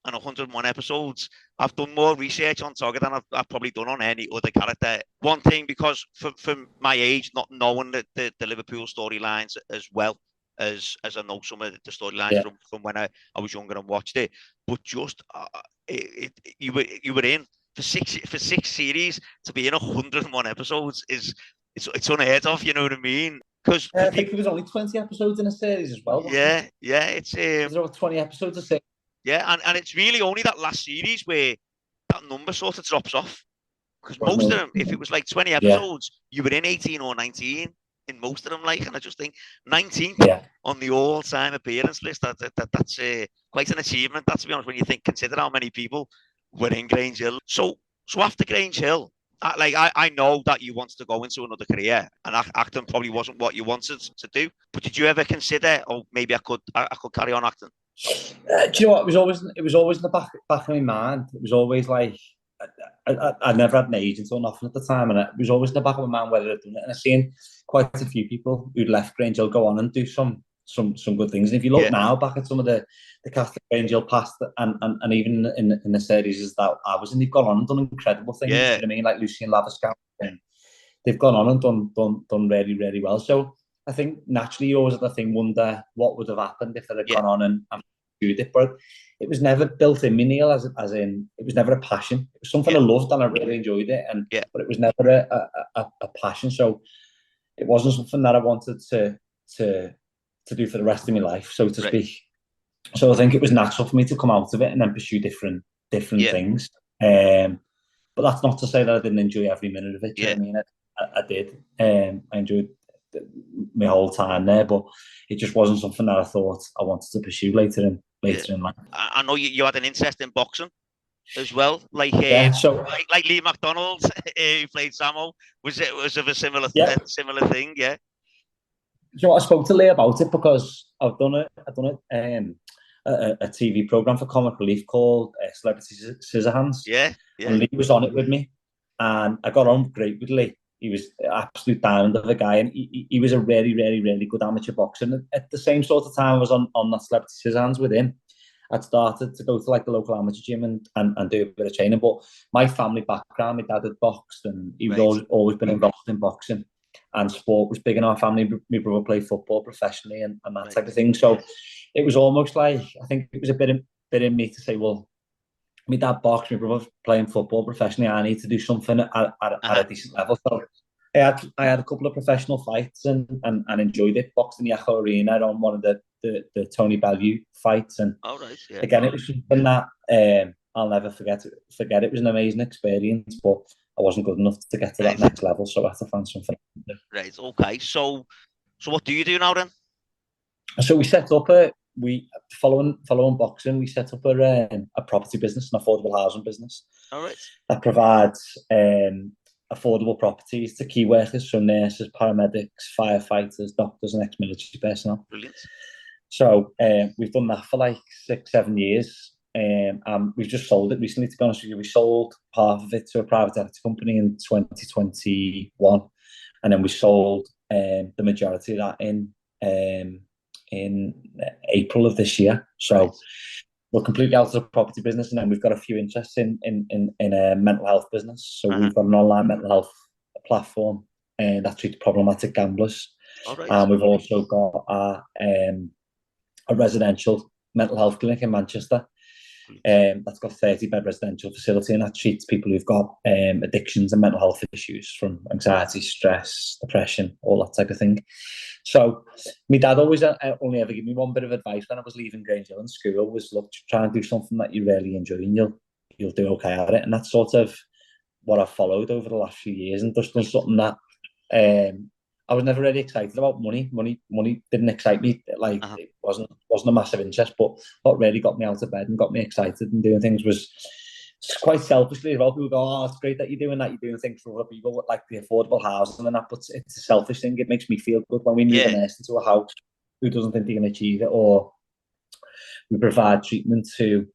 [SPEAKER 1] and 101 episodes, I've done more research on Togger than I've probably done on any other character. One thing, because for my age, not knowing the Liverpool storylines as well as I know some of the storylines from when I was younger and watched it, but just you were in for six series, to be in 101 episodes it's unheard of. You know what I mean? Because
[SPEAKER 2] I think it was only 20 episodes in a series as well.
[SPEAKER 1] It's
[SPEAKER 2] there's over 20 episodes a series.
[SPEAKER 1] Yeah, and it's really only that last series where that number sort of drops off, because most of them, if it was like 20 episodes, you were in 18 or 19 in most of them. Like, and I just think 19th on the all-time appearance list, that's quite an achievement. That, to be honest, when you consider how many people were in Grange Hill. So after Grange Hill, I know that you wanted to go into another career, and acting probably wasn't what you wanted to do. But did you ever consider, maybe I could carry on acting?
[SPEAKER 2] Do you know what? It was always in the back of my mind. It was always like, I never had an agent or nothing at the time, and it was always in the back of my mind whether I'd done it. And I've seen quite a few people who'd left Grange Hill go on and do some good things. And if you look now back at some of the cast of Grange Hill past, and even in the series is that I was in, they've gone on and done incredible things. You know what I mean? Like Lucy and Laviscap, and they've gone on and done really, really well. So I think naturally you always have to wonder what would have happened if they'd have gone on and pursued it. But it was never built in me, Neil, as in it was never a passion. It was something I loved and I really enjoyed it, but it was never a passion. So it wasn't something that I wanted to do for the rest of my life, so to speak. So I think it was natural for me to come out of it and then pursue different things. But that's not to say that I didn't enjoy every minute of it. You know what I mean? I did. I enjoyed my whole time there, but it just wasn't something that I thought I wanted to pursue later in life.
[SPEAKER 1] I know you had an interest in boxing as well, like like Lee McDonald, who played Samo. Was of a similar similar thing? Yeah.
[SPEAKER 2] You know, I spoke to Lee about it because I've done a TV program for Comic Relief called Celebrity Scissorhands.
[SPEAKER 1] Yeah.
[SPEAKER 2] And Lee was on it with me, and I got on great with Lee. He was an absolute diamond of a guy, and he was a really, really, really good amateur boxer. And at the same sort of time I was on that Celebrity Scissorhands with him, I'd started to go to like the local amateur gym and do a bit of training. But my family background, my dad had boxed, and he was always been involved in boxing, and sport was big in our family. My brother played football professionally and that type of thing. So it was almost like, I think it was a bit in me to say, well, my dad boxed, my brother playing football professionally, I need to do something at a decent level. So I had a couple of professional fights and enjoyed it. Boxed in the Echo Arena on one of the Tony Bellew fights, and again, it was something that I'll never forget. It was an amazing experience, but I wasn't good enough to get to that next level, so I had to find something.
[SPEAKER 1] Right. Okay. So what do you do now then?
[SPEAKER 2] So we set up following boxing, we set up a property business, an affordable housing business.
[SPEAKER 1] All right.
[SPEAKER 2] That provides affordable properties to key workers, so nurses, paramedics, firefighters, doctors, and ex-military personnel.
[SPEAKER 1] Brilliant.
[SPEAKER 2] So we've done that for like 6-7 years. And we've just sold it recently, to be honest with you. We sold half of it to a private equity company in 2021, and then we sold the majority of that in April of this year. So we're completely out of the property business, and then we've got a few interests in a mental health business. So we've got an online mental health platform that treats problematic gamblers. And we've also got a residential mental health clinic in Manchester. That's got a 30-bed residential facility, and that treats people who've got addictions and mental health issues, from anxiety, stress, depression, all that type of thing. So my dad always only ever gave me one bit of advice when I was leaving Grange Hill in school, was, look, try and do something that you really enjoy, and you'll do okay at it. And that's sort of what I've followed over the last few years, and just done something that I was never really excited about. Money didn't excite me. Like it wasn't a massive interest, but what really got me out of bed and got me excited and doing things was quite selfishly as well. People go, oh, it's great that you're doing that. You're doing things for other people, like the affordable housing and that, but it's a selfish thing. It makes me feel good when we move a nurse into a house who doesn't think they can achieve it, or we provide treatment to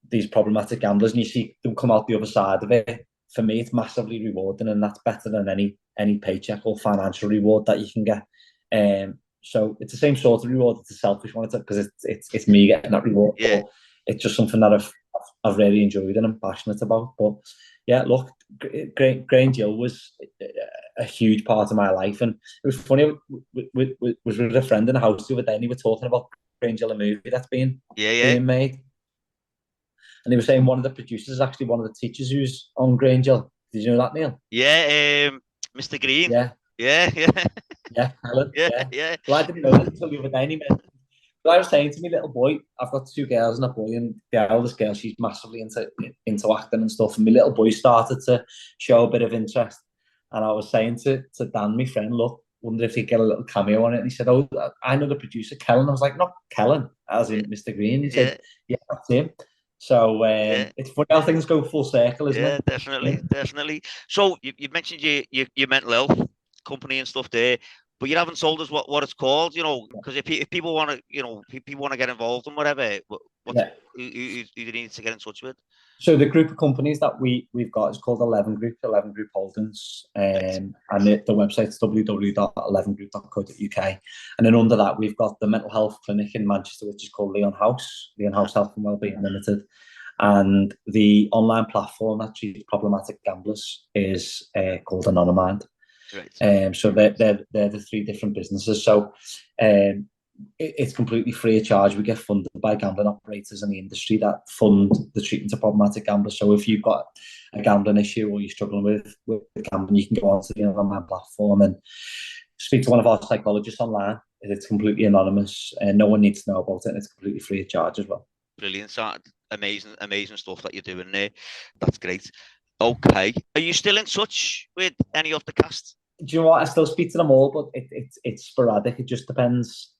[SPEAKER 2] these problematic gamblers and you see them come out the other side of it. For me, it's massively rewarding, and that's better than any paycheck or financial reward that you can get. So it's the same sort of reward. It's a selfish one, because it's me getting that reward. But it's just something that I've really enjoyed and I'm passionate about. But yeah, look, Grange Hill was a huge part of my life, and it was funny. Was with a friend in the house the other day, and we were talking about Grange Hill, a movie that's being made. And he was saying one of the producers is actually one of the teachers who's on Grange Hill. Did you know that, Neil?
[SPEAKER 1] Yeah, Mr. Green.
[SPEAKER 2] Yeah, Helen.
[SPEAKER 1] Yeah.
[SPEAKER 2] Well, I didn't know that until the other day. But I was saying to me, little boy, I've got 2 girls and a boy, and the eldest girl, she's massively into acting and stuff. And my little boy started to show a bit of interest. And I was saying to Dan, my friend, look, wonder if he'd get a little cameo on it. And he said, oh, I know the producer, Kellen. I was like, not Kellen, as in Mr. Green. He said, yeah, that's him. So it's funny how things go full circle, isn't it?
[SPEAKER 1] Definitely. So you mentioned your mental health company and stuff there, but you haven't told us what it's called, because if people want to, people want to get involved and whatever, who do you need to get in touch with?
[SPEAKER 2] So the group of companies that we've got is called 11 Group Holdings, and the website's www.11group.co.uk. And then under that, we've got the mental health clinic in Manchester, which is called Leon House Health and Wellbeing Limited. And the online platform that treats problematic gamblers is called Anonymind. Right. So they're the 3 different businesses. So it's completely free of charge. We get funded by gambling operators in the industry that fund the treatment of problematic gamblers. So if you've got a gambling issue or you're struggling with gambling, you can go onto the online platform and speak to one of our psychologists online. It's completely anonymous and no one needs to know about it, and it's completely free of charge as well.
[SPEAKER 1] Brilliant. So amazing stuff that you're doing there. That's great. Okay. Are you still in touch with any of the cast?
[SPEAKER 2] Do you know what? I still speak to them all, but it's sporadic. It just depends.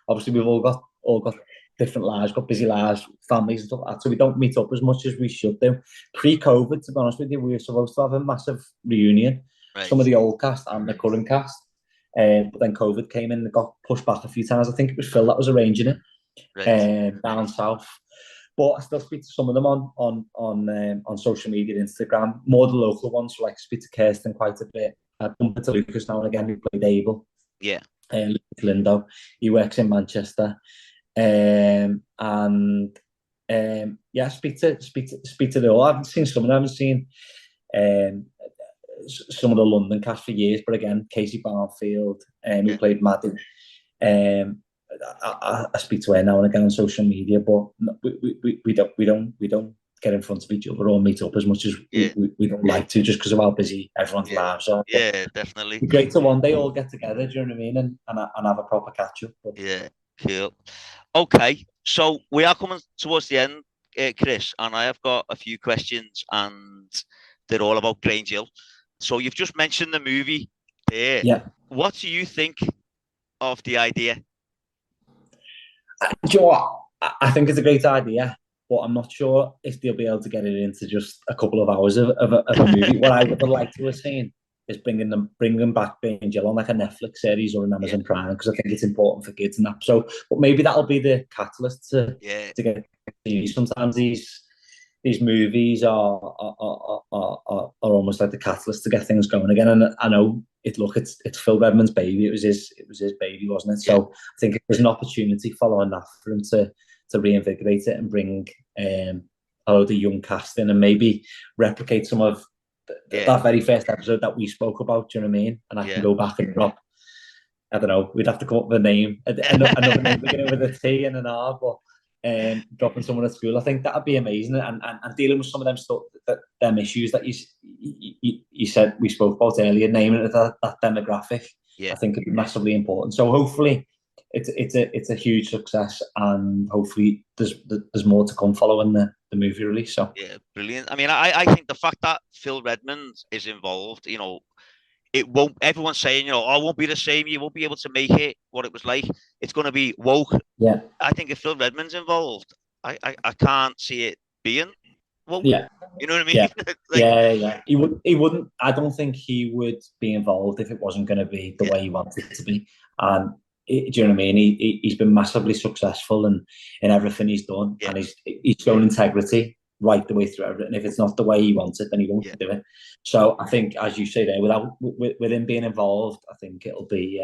[SPEAKER 2] Obviously, we've all got different lives, got busy lives, families and stuff like that, so we don't meet up as much as we should do. Pre-COVID, to be honest with you, we were supposed to have a massive reunion, some of the old cast and the current cast, but then COVID came in and got pushed back a few times. I think it was Phil that was arranging it, down south. But I still speak to some of them on social media, Instagram, more the local ones. So like speak to Kirsten quite a bit. I bump into Lucas now and again, who played Abel.
[SPEAKER 1] Yeah.
[SPEAKER 2] Lucas Lindo. He works in Manchester. Yeah, speak to the all. I haven't seen some of them. I haven't seen some of the London cast for years, but again, Casey Barnfield, who played Maddie. I speak to her now and again on social media, but we don't get in front of each other or meet up as much as we don't like to, just because of how busy everyone's lives are.
[SPEAKER 1] Yeah, definitely.
[SPEAKER 2] It'd be great to one day all get together, do you know what I mean, and have a proper catch up. But...
[SPEAKER 1] Yeah, cool. Okay, so we are coming towards the end, Chris, and I have got a few questions, and they're all about Grange Hill. So you've just mentioned the movie there.
[SPEAKER 2] Yeah.
[SPEAKER 1] What do you think of the idea?
[SPEAKER 2] Do you know what? I think it's a great idea, but I'm not sure if they'll be able to get it into just a couple of hours of a movie. What I would like to have seen is bringing back Grange Hill on like a Netflix series or an Amazon Prime, because I think it's important for kids and that. So, but maybe that'll be the catalyst to get. Sometimes these movies are almost like the catalyst to get things going again. And I know it's Phil Redmond's baby. It was his baby, wasn't it? So I think it was an opportunity following that for him to reinvigorate it and bring a load of young cast in and maybe replicate some of that very first episode that we spoke about. Do you know what I mean? And I can go back and drop. I don't know. We'd have to come up with a name, another name beginning with a T and an R, but. Dropping someone at school, I think that'd be amazing, and dealing with some of them stuff, them issues that you said we spoke about earlier, naming it that demographic. I think it'd be massively important. So hopefully, it's a huge success, and hopefully there's more to come following the movie release. So
[SPEAKER 1] brilliant. I mean, I think the fact that Phil Redmond is involved, you know. It won't. Everyone's saying, you know, it won't be the same. You won't be able to make it what it was like. It's going to be woke.
[SPEAKER 2] Yeah.
[SPEAKER 1] I think if Phil Redmond's involved, I can't see it being woke.
[SPEAKER 2] Yeah.
[SPEAKER 1] You know what I mean?
[SPEAKER 2] Yeah. Yeah. He wouldn't. I don't think he would be involved if it wasn't going to be the way he wanted it to be. And do you know what I mean? He's been massively successful in everything he's done, and he's shown integrity right the way through everything. If it's not the way he wants it, then he won't do it. So I think, as you say there, with him being involved, I think it'll be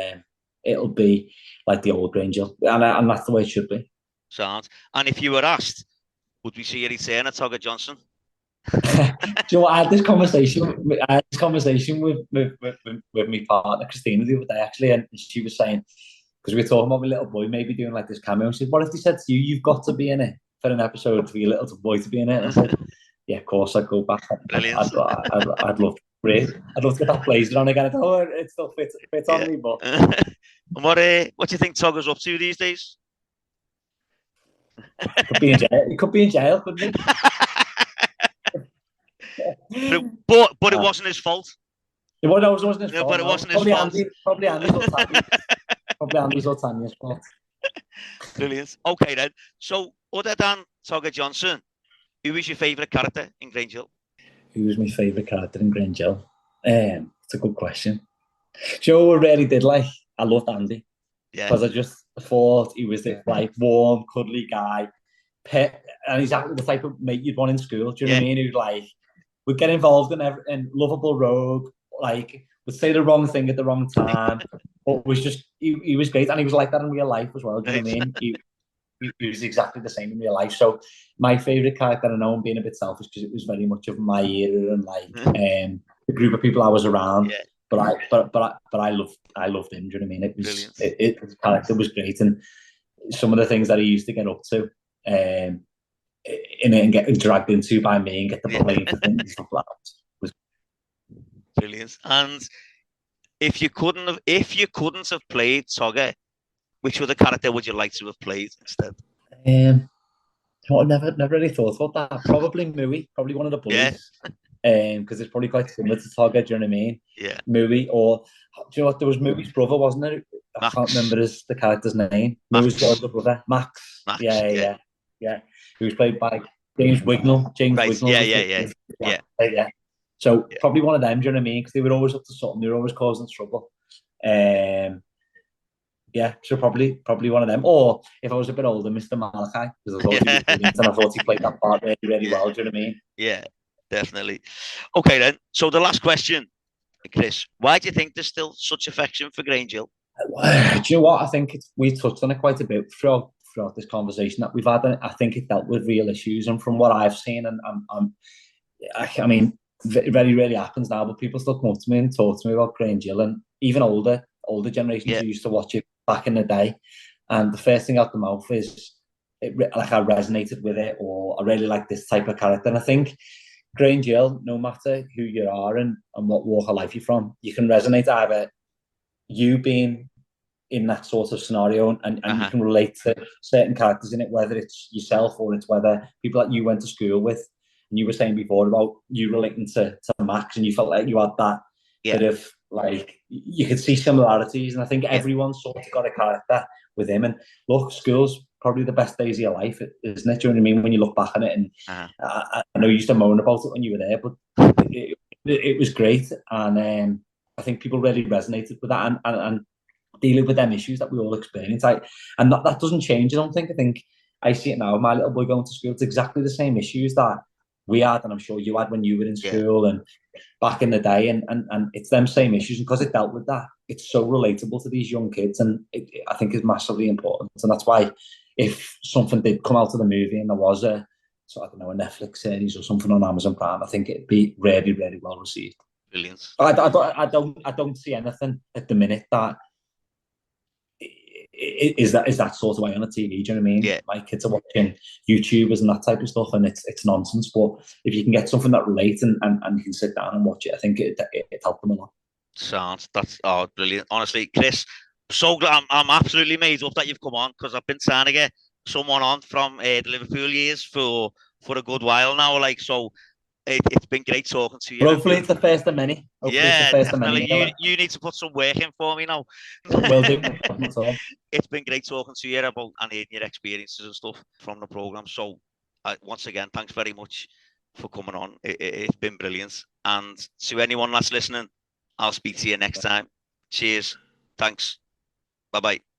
[SPEAKER 2] like the old Grange Hill, and that's the way it should be.
[SPEAKER 1] Sounds. And if you were asked, would we see a return of Togger Johnson?
[SPEAKER 2] Do you know what? I had this conversation with my partner Christina the other day, actually, and she was saying, because we were talking about my little boy maybe doing like this cameo, and she said, what if they said to you, you've got to be in it for an episode for your little boy to be in it? And I said, yeah, of course, I'd go back.
[SPEAKER 1] Brilliant.
[SPEAKER 2] I'd love to get that blazer on again. It still fits on me, but.
[SPEAKER 1] And what do you think Togger's up to these days?
[SPEAKER 2] Could be in jail. He could be in jail, couldn't he?
[SPEAKER 1] but it wasn't his fault.
[SPEAKER 2] It wasn't his fault.
[SPEAKER 1] But it wasn't his fault.
[SPEAKER 2] Probably Andy's or Tanya's. Probably Andy's or Tanya's fault.
[SPEAKER 1] Brilliant. Okay then. So, other than Togger Johnson, who is your favourite character in Grange Hill?
[SPEAKER 2] Who was my favourite character in Grange Hill? It's a good question. Do you know what I really did like? I loved Andy. Yeah. Because I just thought he was this like warm, cuddly guy. And he's exactly the type of mate you'd want in school. Do you know what I mean? Who like would get involved in lovable rogue, like would say the wrong thing at the wrong time, but was just he was great, and he was like that in real life as well. Do you know what I mean? He was exactly the same in real life. So my favourite character, I know I'm being a bit selfish because it was very much of my era and like the group of people I was around. Yeah. But I loved him. Do you know what I mean? It was his character was great, and some of the things that he used to get up to, in it and get dragged into by me and get the blame for things and stuff like that was
[SPEAKER 1] brilliant. And if you couldn't have played Togger, which other character would you like to have played instead?
[SPEAKER 2] I never really thought about that. Probably Mooey, probably one of the bullies. Because it's probably quite similar to Togger, do you know what I mean? Yeah. Mooey, or do you know what? There was Mooey's brother, wasn't there? I can't remember the character's name.
[SPEAKER 1] Max.
[SPEAKER 2] Who's the brother? Max. Yeah. He was played by James Wignall. Yeah. So probably one of them, do you know what I mean? Because they were always up to something. They were always causing trouble. So probably one of them. Or if I was a bit older, Mr. Malachi, because I thought he was brilliant and I thought he played that part really, really well. Do you know what I mean?
[SPEAKER 1] Yeah, definitely. Okay then. So the last question, Chris, why do you think there's still such affection for Grange Hill?
[SPEAKER 2] Do you know what? I think we touched on it quite a bit throughout this conversation that we've had. I think it dealt with real issues, and from what I've seen, and I mean, it very rarely happens now, but people still come up to me and talk to me about Grange Hill, and even older generations who used to watch it back in the day. And the first thing out the mouth is, I resonated with it, or I really like this type of character. And I think Grange Hill, no matter who you are and what walk of life you're from, you can resonate either you being in that sort of scenario and you can relate to certain characters in it, whether it's yourself or it's whether people that you went to school with. And you were saying before about you relating to Max, and you felt like you had that bit of, like, you could see similarities. And I think everyone sort of got a character with him. And look, school's probably the best days of your life, isn't it? Do you know what I mean? When you look back on it, and I know you used to moan about it when you were there, but it was great. And I think people really resonated with that and dealing with them issues that we all experience. And that doesn't change, I don't think. I think I see it now. My little boy going to school, it's exactly the same issues that we had, and I'm sure you had when you were in school and back in the day. And it's them same issues. And because it dealt with that, it's so relatable to these young kids. And I think is massively important. And that's why if something did come out of the movie and there was a Netflix series or something on Amazon Prime, I think it'd be really, really well received.
[SPEAKER 1] Brilliant.
[SPEAKER 2] I don't see anything at the minute that is that sort of way on a TV. Do you know what I mean?
[SPEAKER 1] Yeah.
[SPEAKER 2] My kids are watching YouTubers and that type of stuff, and it's nonsense. But if you can get something that relates and you can sit down and watch it, I think it helped them a lot.
[SPEAKER 1] Sounds brilliant. Honestly, Chris, so glad. I'm absolutely made up that you've come on, because I've been trying to get someone on from the Liverpool years for a good while now. Like, so it's been great talking to you.
[SPEAKER 2] Hopefully it's the first of many.
[SPEAKER 1] Definitely. You need to put some work in for me now.
[SPEAKER 2] Will do.
[SPEAKER 1] It's been great talking to you about and hearing your experiences and stuff from the programme. So once again, thanks very much for coming on. It's been brilliant. And to anyone that's listening, I'll speak to you next time. Cheers. Thanks. Bye-bye.